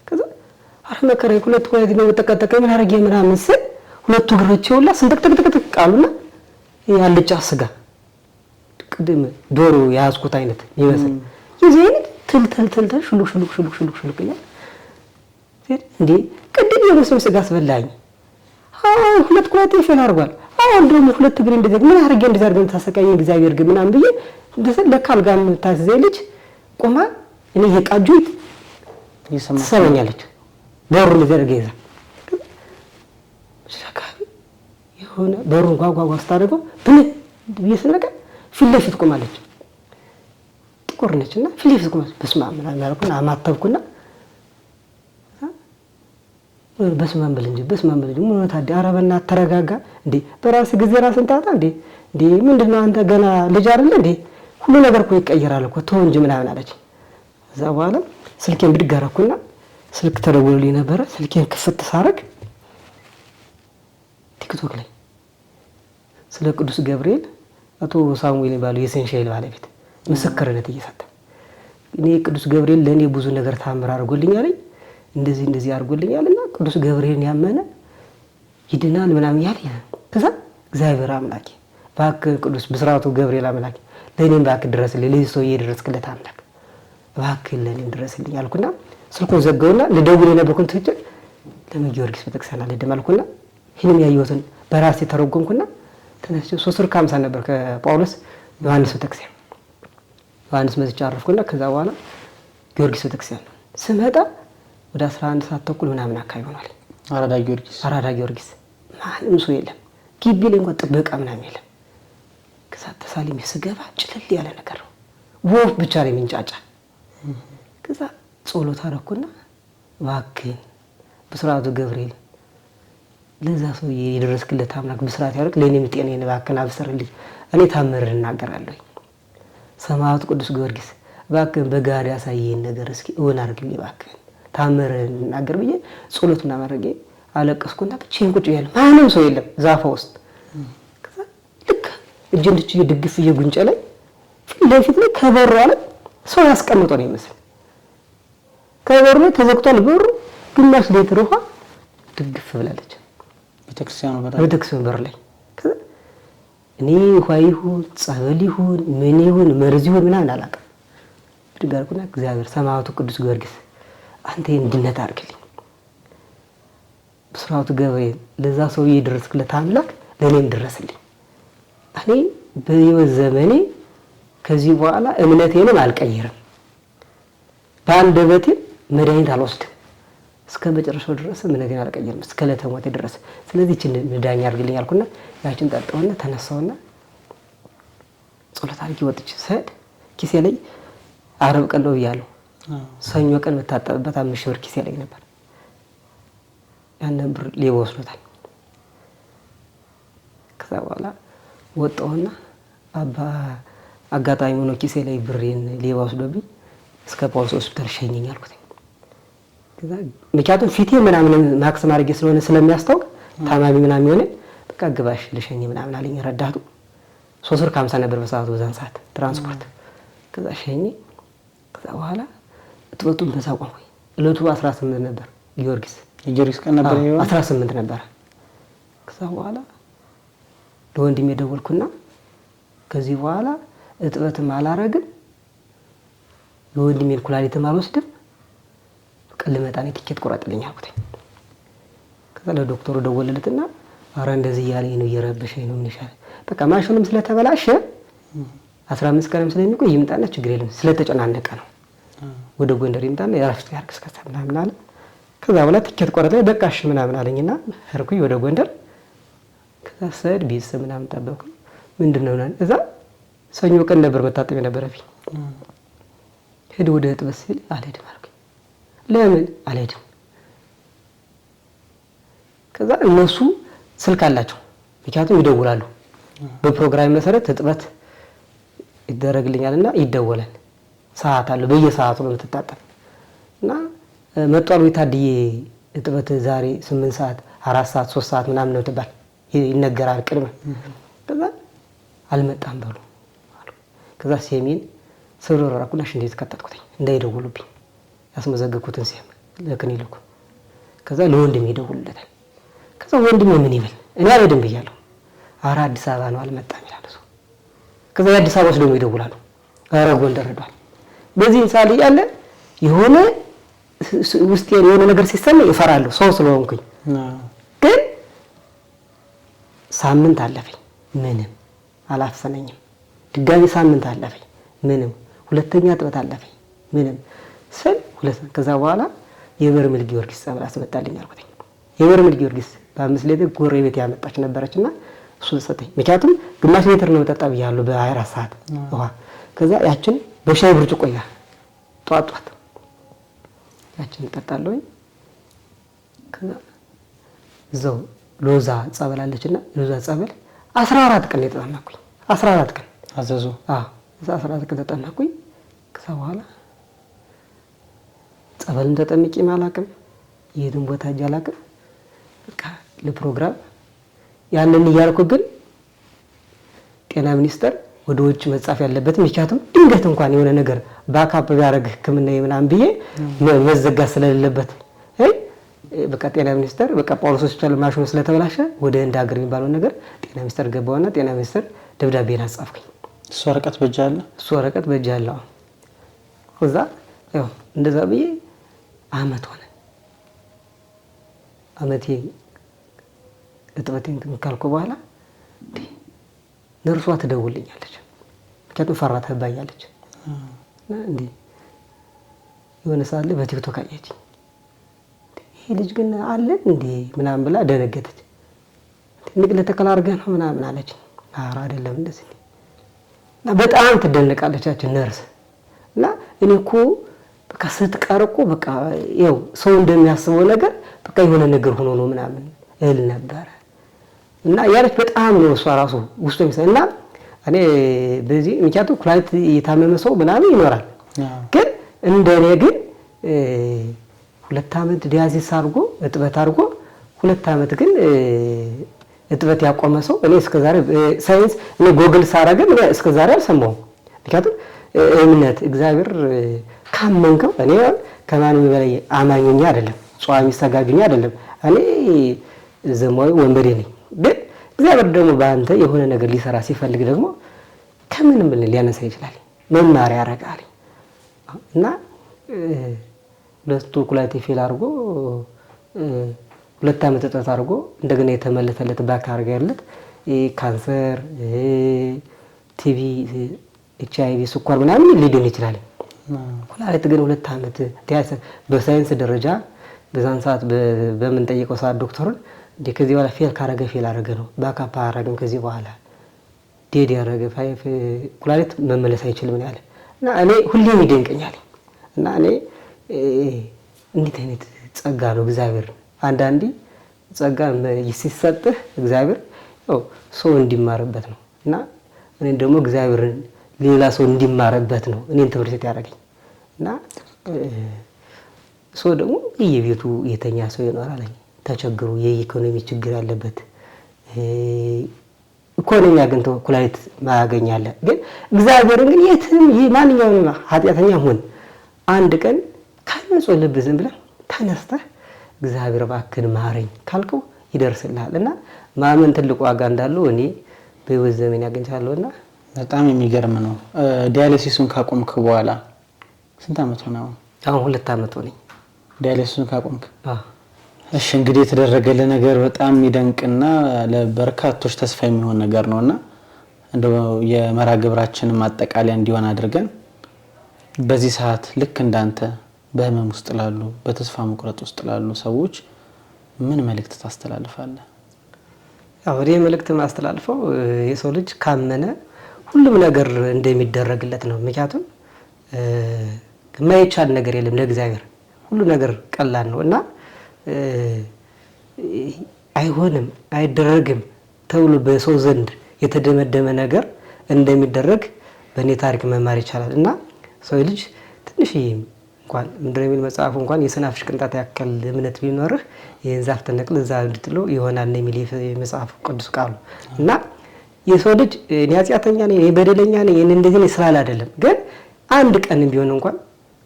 ከዛ አረ መከረ ሁለቱ ኳሊቲ ነው ተጠቀጠቀ ምን አረገ ምናምን ስል ሁለቱ እግሮቼ ሁላ ስንጥቅጥቅጥቅ ቃሉና ያልጫ ስጋ ቅድም ዶሮ ያዝኩት አይነት ይመስል ይዘኝ ትልትል ሹሉክ ይላል። እንዴ ቅድም የሙስሊም ስጋ አስበላኝ። ሁለት ኳሊቲ ፌል አድርጓል። እንደውም ሁለት እግሬ እንደዚህ ምን አረገ እንደዚህ አድርገን ታሰቃየኝ እግዚአብሔር ግን ምናምን ብዬ እንደዚህ ለካልጋም ታዘዘ ልጅ ቆማ እኔ የቃጁት ይሰማኛለች በሩ ለዘርገ ይዛ ሻካቢ የሆነ በሩን ጓጓጓ ስታደርገው ምን ቢስነቀ ፊት ለፊት ቆማለች። ጥቁር ነችና ፊት ለፊት ቆማለች። በስመ አብ ምናምን አልኩና አማተብኩና በስመ አብ በል እንጂ ምን ነው ታዲያ ኧረ በእናትህ ተረጋጋ እንዴ በራስህ ጊዜ ራስን ታጣ እንዴ ምንድነው አንተ ገና ልጅ አይደለ እንዴ ሁሉ ነገር እኮ ይቀየራል እኮ ተው እንጂ ምናምን አለች። እዛ በኋላ ስልኬን ብድግ አደረኩና ስልክ ተደውሎልኝ ነበረ። ስልኬን ክፍት ሳረግ ቲክቶክ ላይ ስለ ቅዱስ ገብርኤል አቶ ሳሙኤል ባለው የሰንሻይል ባለቤት ምስክርነት እየሰጠ እኔ ቅዱስ ገብርኤል ለኔ ብዙ ነገር ታምር አድርጎልኛል እንደዚህ አድርጎልኛልና ቅዱስ ገብርኤልን ያመነ ይድናል ምናምን ያለ ከዛ እግዚአብሔር አምላኬ እባክህ ቅዱስ ብስራቱ ገብርኤል አምላክ ለእኔም እባክህ ድረስልኝ፣ ለዚህ ሰውዬ የደረስክለት አምላክ እባክህ ለእኔም ድረስልኝ አልኩና ስልኩን ዘጋውና ልደውል የነበርኩን ትክክል ለምን ጊዮርጊስ ቤተክርስቲያን አልሄድም አልኩና ይህንም ያየሁትን በራሴ ተረጎምኩና ተነስቼ 3 ብር ከ50 ነበር ከጳውሎስ ዮሐንስ ቤተክርስቲያን ዮሐንስ መዝጫ አረፍኩና ከዛ በኋላ ጊዮርጊስ ቤተክርስቲያን ስመጣ ወደ 11 ሰዓት ተኩል ምናምን አካባቢ ሆኗል። አራዳ ጊዮርጊስ ማንም ሰው የለም። ግቢ ላይ እንኳን ጥበቃ ምናምን የለም። ከዛ ተሳልሜ ስገባ ጭልል ያለ ነገር ነው። ወፍ ብቻ ነው የሚንጫጫ። ከዛ ጸሎት አደረኩና እባክህ ብስራቱ ገብርኤል ለዛ ሰውዬ የደረስክለት አምላክ ብስራት ያደርግ ለእኔም ጤናዬን እባክህን አብስርልኝ፣ እኔ ታምር እናገራለሁ። ሰማዕቱ ቅዱስ ጊዮርጊስ እባክህን በጋር ያሳየኝ ነገር እስኪ እውን አድርግልኝ እባክህን ታምር እናገር ብዬ ጸሎትና ማድረጌ አለቀስኩና ብቻዬን ቁጭ ብያለሁ። ማንም ሰው የለም ዛፋ ውስጥ። ከዛ ልክ እጄን ድግፍ ጉንጬ ላይ ፊት ለፊት ላይ ከበሩ አለ ሰው ያስቀምጠው ነው ይመስል ከበሩ ላይ ተዘግቷል በሩ። ግማሽ ሊትር ውሃ ድግፍ ብላለች ቤተክርስቲያኑ በር ላይ። ከዛ እኔ ውሃ ይሁን ጸበል ይሁን ምን ይሁን መርዝ ይሁን ምናምን አላውቅም። ድጋርኩና እግዚአብሔር ሰማዕቱ ቅዱስ ጊዮርጊስ አንተ እንድነት አድርግልኝ፣ ብስራቱ ገብርኤል ለዛ ሰውዬ የደረስክለት አምላክ ለእኔም ድረስልኝ። እኔ በሕይወት ዘመኔ ከዚህ በኋላ እምነቴንም አልቀይርም፣ በአንደበቴ መድኃኒት አልወስድም፣ እስከ መጨረሻው ድረስ እምነቴን አልቀይርም፣ እስከ ዕለተ ሞቴ ድረስ። ስለዚህ ይህችን መዳኛ አድርግልኝ አልኩና ያችን ጠጣሁና ተነሳሁና ጸሎት አድርጌ ወጥቼ ስሄድ ኪሴ ላይ ዓርብ ቀን ነው ብያለሁ። ሰኞ ቀን የምታጠብበት 5,000 ብር ኪሴ ላይ ነበር። ያንን ብር ሌባ ወስዶታል። ከዛ በኋላ ወጣሁና አባ አጋጣሚ ሆኖ ኪሴ ላይ ብሬን ሌባ ወስዶብኝ እስከ ጳውሎስ ሆስፒታል ሸኘኝ አልኩት። ከዛ ምክንያቱም ፊቴ ምናምን ማክስ ማድረግ ስለሆነ ስለሚያስታውቅ ታማሚ ምናምን የሆነ በቃ ግባሽ ልሸኝ ምናምን አለኝ ረዳቱ። 3 ብር ከ50 ነበር በሰዓቱ በዛን ሰዓት ትራንስፖርት። ከዛ ሸኘ። ከዛ በኋላ እጥበቱን ተሳቋምኩኝ። እለቱ 18 ነበር ጊዮርጊስ ቀን ነበር 18 ነበር። ከዛ በኋላ ለወንድሜ ደወልኩና ከዚህ በኋላ እጥበትም አላረግም ለወንድሜ ኩላሊትም አልወስድም ልመጣ ነው ቲኬት ቆረጥልኝ አልኩት። ከዛ ለዶክተሩ ደወለለትና አረ እንደዚህ ያለኝ ነው እየረበሸኝ ነው ምን ይሻላል በቃ ማሽኑም ስለተበላሸ 15 ቀንም ስለሚቆይ ይምጣና ችግር የለም ስለተጨናነቀ ነው ወደ ጎንደር ይምጣና ያርፍት ያርክስ ከሰምናምን አለ። ከዛ በኋላ ቲኬት ቆረጥልኝ በቃ እሺ ምናምን አለኝና ሄድኩኝ ወደ ጎንደር። ከዛ ሰድ ቤተሰብ ምናምን ጠበቅኩ። ምንድነው እዛ ሰኞ ቀን ነበር መታጠብ የነበረብኝ። ሄድ ወደ እጥበት ሲል አልሄድም አልኩኝ። ለምን አልሄድም? ከዛ እነሱ ስልክ አላቸው ምክንያቱም ይደውላሉ። በፕሮግራም መሰረት እጥበት ይደረግልኛልና ይደወላል። ሰዓት አለ በየሰዓቱ ነው የምትታጠብ እና መጧል ወይ ታድዬ እጥበት ዛሬ 8 ሰዓት 4 ሰዓት 3 ሰዓት ምናምን ነው ተባል ይነገራል ቅድመ። ከዛ አልመጣም በሉ አሉ። ከዛ ሴሚን ስብረራኩና እንዴት ከተትኩኝ እንዳይደውሉብኝ ያስመዘገኩትን ሲያም ለክኒልኩ። ከዛ ለወንድሜ ይደውልለታል። ከዛ ወንድሜ ምን ይበል እኔ አልሄድም ብያለሁ። አራ አዲስ አበባ ነው አልመጣም ይላል እሱ። ከዛ የአዲስ አበባ ደግሞ ይደውላሉ። አረ ጎንደር ሄዷል። በዚህ ሳል ያለ የሆነ ውስጥ የሆነ ነገር ሲሰማ ይፈራሉ ሰው ስለሆንኩኝ። ግን ሳምንት አለፈኝ ምንም አላፈነኝም። ድጋሚ ሳምንት አለፈኝ ምንም። ሁለተኛ ጥበት አለፈኝ ምንም ስል ከዛ በኋላ የበርሜል ጊዮርጊስ ጸበል አስመጣልኝ አልኩት። የበርሜል ጊዮርጊስ በ5 ሊትር ጎረቤት ያመጣች ነበረችና እሱ ሰጠኝ። ምክንያቱም ግማሽ ሊትር ነው መጠጣ ብያለሁ በ24 ሰዓት ውሃ። ከዛ ያችን በሻይ ብርጭቆ ያ ጧጧት ያችን ጠጣለሁ። ከዛ ዘው ሎዛ ጸበል አለችና ሎዛ ጸበል 14 ቀን የተጠመኩኝ 14 ቀን አዘዙ። እዛ 14 ቀን ተጠመኩኝ። ከዛ በኋላ ጸበልን ተጠምቄ ማላቅም የድን ቦታ ሄጄ አላቅም። በቃ ለፕሮግራም ያንን እያልኩ ግን ጤና ሚኒስቴር ወደ ውጭ መጻፍ ያለበት ምክንያቱም ድንገት እንኳን የሆነ ነገር ባካፕ ቢያደርግ ሕክምና ምናምን ብዬ መዘጋት ስለሌለበት በቃ ጤና ሚኒስቴር በቃ ጳውሎስ ሆስፒታል ማሽኑ ስለተበላሸ ወደ ህንድ ሀገር የሚባለው ነገር ጤና ሚኒስቴር ገባውና ጤና ሚኒስቴር ደብዳቤን አጻፍኩኝ። እሱ ወረቀት በጃለ እሱ ወረቀት በጃለ ከዛ ያው እንደዛ ብዬ አመት ሆነ። አመቴ እጥበቴን ካልኩ በኋላ ነርሷ ትደውልኛለች። ምክንያቱም ፈራት ባያለች እንዴ የሆነ ሰዓት ላይ በቲክቶክ አየችኝ። ይሄ ልጅ ግን አለ እንዴ ምናምን ብላ ደነገጠች። ንቅለ ተከላ አድርገህ ነው ምናምን አለች። ኧረ አይደለም እንደዚህ እና በጣም ትደነቃለቻችን ነርስ እና እኔ እኮ በቃ ስትቀር እኮ በቃ ያው ሰው እንደሚያስበው ነገር በቃ የሆነ ነገር ሆኖ ነው ምናምን እል ነበር እና ያለች በጣም ነው እሷ ራሱ ውስጥ እና እኔ በዚህ ምክንያቱም ኩላሊት የታመመ ሰው ምናምን ይኖራል። ግን እንደኔ ግን 2 አመት ዲያሊሲስ አድርጎ እጥበት አድርጎ 2 አመት ግን እጥበት ያቆመ ሰው እኔ እስከዛሬ ሳይንስ እኔ ጎግል ሳረገ እስከዛሬ አልሰማሁም። ምክንያቱም እምነት እግዚአብሔር ካመንከው እኔ ከማንም በላይ አማኝኛ አይደለም፣ ጿሚ ሰጋግኛ አይደለም። እኔ ዘማዊ ወንበዴ ነኝ። ግን እግዚአብሔር ደግሞ በአንተ የሆነ ነገር ሊሰራ ሲፈልግ ደግሞ ከምንም ብል ሊያነሳ ይችላል። መማሪያ ያረጋል እና ለስቱ ኩላሊት ፌል አድርጎ 2 አመት እጥበት አድርጎ እንደገና የተመለሰለት ባክ አድርገለት ካንሰር፣ ቲቪ፣ ኤችአይቪ፣ ስኳር ምናምን ሊድን ይችላል። ኩላሊት ግን 2 አመት በሳይንስ ደረጃ በዛን ሰዓት በምን ጠይቀው ሰዓት ዶክተሩን ከዚህ በኋላ ፌል ካረገ ፌል አረገ ነው፣ ባካፓ አረገም ከዚህ በኋላ ዴድ ያረገ ኩላሊት መመለስ አይችልም ነው ያለ እና እኔ ሁሌም ይደንቀኛል እና እኔ እንዴት አይነት ጸጋ ነው እግዚአብሔር አንዳንዴ ጸጋ ሲሰጥህ እግዚአብሔር ያው ሰው እንዲማርበት ነው እና እኔ ደግሞ እግዚአብሔርን ሌላ ሰው እንዲማርበት ነው እኔን ትምህርት ቤት ያደረገኝ እና ሰው ደግሞ የቤቱ የተኛ ሰው ይኖራል ተቸግሮ የኢኮኖሚ ችግር ያለበት ኢኮኖሚ አግኝቶ ኩላሊት ማያገኛለ ግን እግዚአብሔርን ግን የትም ማንኛውም ኃጢአተኛ ሆን አንድ ቀን ከንጹህ ልብ ዝም ብለህ ተነስተህ እግዚአብሔር እባክህን ማረኝ ካልከው ይደርስልሃል እና ማመን ትልቅ ዋጋ እንዳለው እኔ በህይወት ዘመን ያገኝቻለሁና በጣም የሚገርም ነው። ዲያሊሲሱን ካቆምክ በኋላ ስንት አመት ሆነው? አሁን 2 አመት ሆነኝ ዲያሊሲሱን ካቆምክ። እሺ እንግዲህ የተደረገለ ነገር በጣም የሚደንቅና ለበርካቶች ተስፋ የሚሆን ነገር ነውና እንደው የመርሃ ግብራችንን ማጠቃለያ እንዲሆን አድርገን በዚህ ሰዓት ልክ እንዳንተ በህመም ውስጥ ላሉ በተስፋ መቁረጥ ውስጥ ላሉ ሰዎች ምን መልእክት ታስተላልፋለህ? ያው እኔ መልእክት ማስተላልፈው የሰው ልጅ ካመነ ሁሉም ነገር እንደሚደረግለት ነው። ምክንያቱም የማይቻል ነገር የለም ለእግዚአብሔር ሁሉ ነገር ቀላል ነው እና አይሆንም አይደረግም ተብሎ በሰው ዘንድ የተደመደመ ነገር እንደሚደረግ በእኔ ታሪክ መማር ይቻላል እና ሰው ልጅ ትንሽ እንኳን ምንድነው የሚል መጽሐፉ እንኳን የሰናፍጭ ቅንጣት ያክል እምነት ቢኖርህ ይህን ዛፍ ተነቅል እዛ እንድትለው ይሆናል የሚል የመጽሐፍ ቅዱስ ቃሉ እና የሰው ልጅ እኔ ኃጢአተኛ ነኝ እኔ በደለኛ ነኝ እኔ እንደዚህ ስላል አይደለም ግን አንድ ቀን ቢሆን እንኳን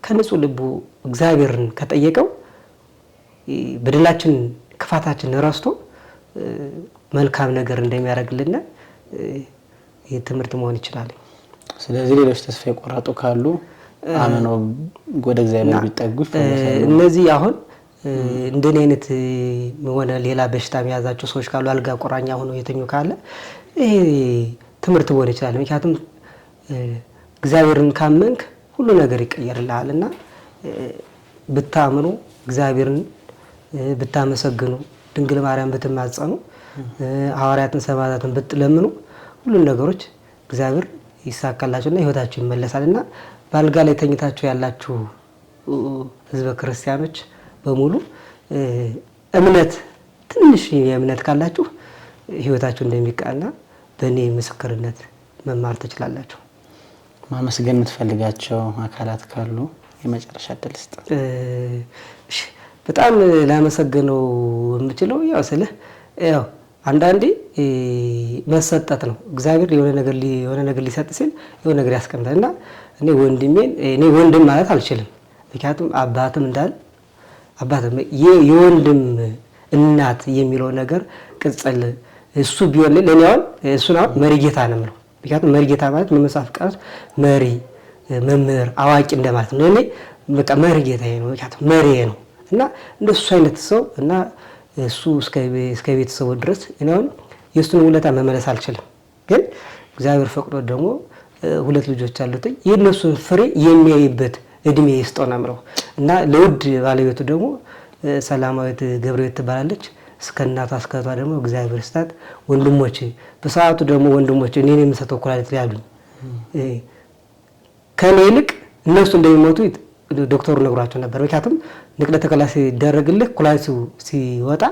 ከንጹህ ልቡ እግዚአብሔርን ከጠየቀው በደላችን ክፋታችን ረስቶ መልካም ነገር እንደሚያደርግልን የትምህርት መሆን ይችላል። ስለዚህ ሌሎች ተስፋ የቆረጡ ካሉ አመነው ወደ እግዚአብሔር ቢጠጉ እነዚህ አሁን እንደኔ አይነት ሆነ ሌላ በሽታ የሚያዛቸው ሰዎች ካሉ አልጋ ቆራኛ ሆነው የተኙ ካለ ይሄ ትምህርት መሆን ይችላል። ምክንያቱም እግዚአብሔርን ካመንክ ሁሉ ነገር ይቀየርልሃልና ብታምኑ እግዚአብሔርን ብታመሰግኑ ድንግል ማርያም ብትማጸኑ ሐዋርያትን ሰማዕታትን ብትለምኑ ሁሉ ነገሮች እግዚአብሔር ይሳካላችሁና ህይወታችሁ ይመለሳልና ባልጋ ላይ ተኝታችሁ ያላችሁ ህዝበ ክርስቲያኖች በሙሉ እምነት ትንሽ የእምነት ካላችሁ ህይወታችሁ እንደሚቃና በእኔ ምስክርነት መማር ትችላላችሁ። ማመስገን የምትፈልጋቸው አካላት ካሉ የመጨረሻ ዕድል ስጥ። በጣም ላመሰግነው የምችለው ያው ያው አንዳንዴ መሰጠት ነው። እግዚአብሔር የሆነ ነገር ሊሰጥ ሲል የሆነ ነገር ያስቀምጣልና እኔ ወንድም ማለት አልችልም። ምክንያቱም አባትም እንዳል አባትም የወንድም እናት የሚለው ነገር ቅጽል እሱ ቢሆን ለኔ አሁን እሱን አሁን መሪጌታ ነው የምለው ምክንያቱም መሪጌታ ማለት በመጽሐፍ ቅዱስ መሪ መምህር አዋቂ እንደማለት ነው። እኔ በቃ መሪጌታ ነው ምክንያቱም መሪ ነው እና እንደሱ አይነት ሰው እና እሱ እስከ ቤተሰቡ ድረስ እኔ አሁን የእሱን ውለታ መመለስ አልችልም። ግን እግዚአብሔር ፈቅዶ ደግሞ 2 ልጆች አሉት የእነሱን ፍሬ የሚያይበት እድሜ ይስጠው ነው የምለው እና ለውድ ባለቤቱ ደግሞ ሰላማዊት ገብረሕይወት ትባላለች። እስከ እናቷ እስከ እህቷ ደግሞ እግዚአብሔር ይስጣት። ወንድሞቼ በሰዓቱ ደግሞ ወንድሞቼ እኔን የምሰጠው ኩላሊት ያሉኝ ከኔ ይልቅ እነሱ እንደሚሞቱ ዶክተሩ ነግሯቸው ነበር። ምክንያቱም ንቅለ ተከላ ሲደረግልህ ኩላሊቱ ሲወጣ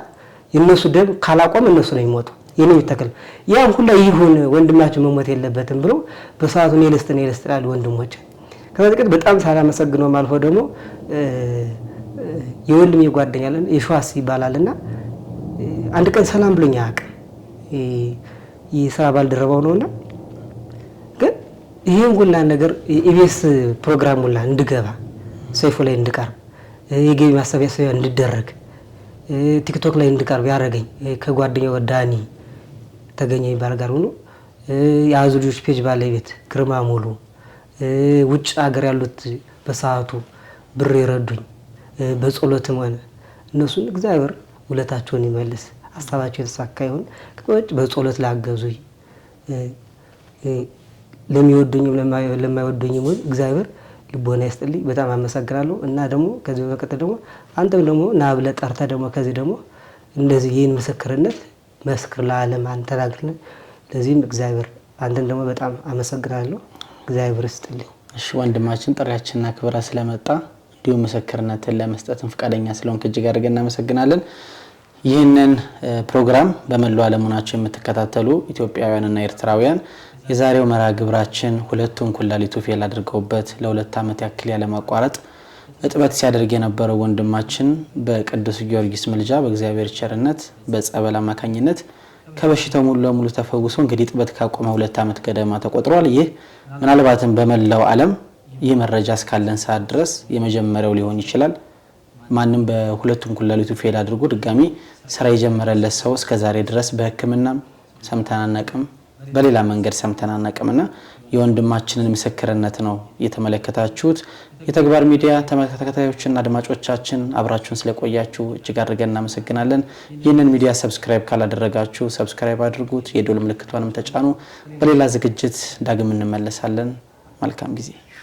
የነሱ ደም ካላቆም እነሱ ነው የሚሞቱ የኔ ይተከል ያን ሁሉ ይሁን ወንድማችን መሞት የለበትም ብሎ በሰዓቱ እኔ ልስጥ ያሉ ወንድሞቼ ከዛ በጣም ሳላመሰግነው ማልፎ ደግሞ የወንድሜ ጓደኛለን የሸዋስ ይባላልና አንድ ቀን ሰላም ብሎኝ አያውቅም። የስራ ባልደረባው ነውና ግን ይሄን ሁላ ነገር ኢቢኤስ ፕሮግራም ሁላ እንድገባ ሰይፉ ላይ እንድቀርብ የገቢ ማሰባሰቢያ እንድደረግ ቲክቶክ ላይ እንድቀርብ ያደረገኝ ከጓደኛው ዳኒ ተገኘ ይባል ጋር ሆኖ የአዙ ልጆች ፔጅ ባለቤት ግርማ ሙሉ ውጭ ሀገር ያሉት በሰዓቱ ብር ይረዱኝ በጸሎትም ሆነ እነሱን እግዚአብሔር ውለታቸውን ይመልስ ሐሳባቸው የተሳካ ይሁን። ከወጭ በጸሎት ላገዙኝ ለሚወዱኝም ለማይወዱኝም እግዚአብሔር ልቦና ይስጥልኝ። በጣም አመሰግናለሁ። እና ደግሞ ከዚህ በመቀጠል ደግሞ አንተም ደግሞ ና ብለህ ጠርተህ ደግሞ ከዚህ ደግሞ እንደዚህ ይህን ምስክርነት መስክር ለዓለም አንተ ተናግረን ለዚህም እግዚአብሔር አንተን ደግሞ በጣም አመሰግናለሁ። እግዚአብሔር ይስጥልኝ። እሺ ወንድማችን ጥሪያችንና ክብራ ስለመጣ እንዲሁ ምስክርነትን ለመስጠትም ፈቃደኛ ስለሆንክ እጅግ አድርገን እናመሰግናለን። ይህንን ፕሮግራም በመላው ዓለም ሆናችሁ የምትከታተሉ ኢትዮጵያውያንና ኤርትራውያን የዛሬው መርሃ ግብራችን ሁለቱን ኩላሊቱ ፌል አድርገውበት ለ2 ዓመት ያክል ያለማቋረጥ እጥበት ሲያደርግ የነበረው ወንድማችን በቅዱስ ጊዮርጊስ ምልጃ በእግዚአብሔር ቸርነት በጸበል አማካኝነት ከበሽታው ሙሉ ለሙሉ ተፈውሶ እንግዲህ እጥበት ካቆመ 2 ዓመት ገደማ ተቆጥሯል። ይህ ምናልባትም በመላው ዓለም ይህ መረጃ እስካለን ሰዓት ድረስ የመጀመሪያው ሊሆን ይችላል። ማንም በሁለቱም ኩላሊቱ ፌል አድርጎ ድጋሚ ስራ የጀመረለት ሰው እስከዛሬ ድረስ በሕክምናም ሰምተናናቅም በሌላ መንገድ ሰምተናናቅምና የወንድማችንን ምስክርነት ነው የተመለከታችሁት። የተግባር ሚዲያ ተከታታዮችና አድማጮቻችን አብራችሁን ስለቆያችሁ እጅግ አድርገን እናመሰግናለን። ይህንን ሚዲያ ሰብስክራይብ ካላደረጋችሁ ሰብስክራይብ አድርጉት፣ የደወል ምልክቷንም ተጫኑ። በሌላ ዝግጅት ዳግም እንመለሳለን። መልካም ጊዜ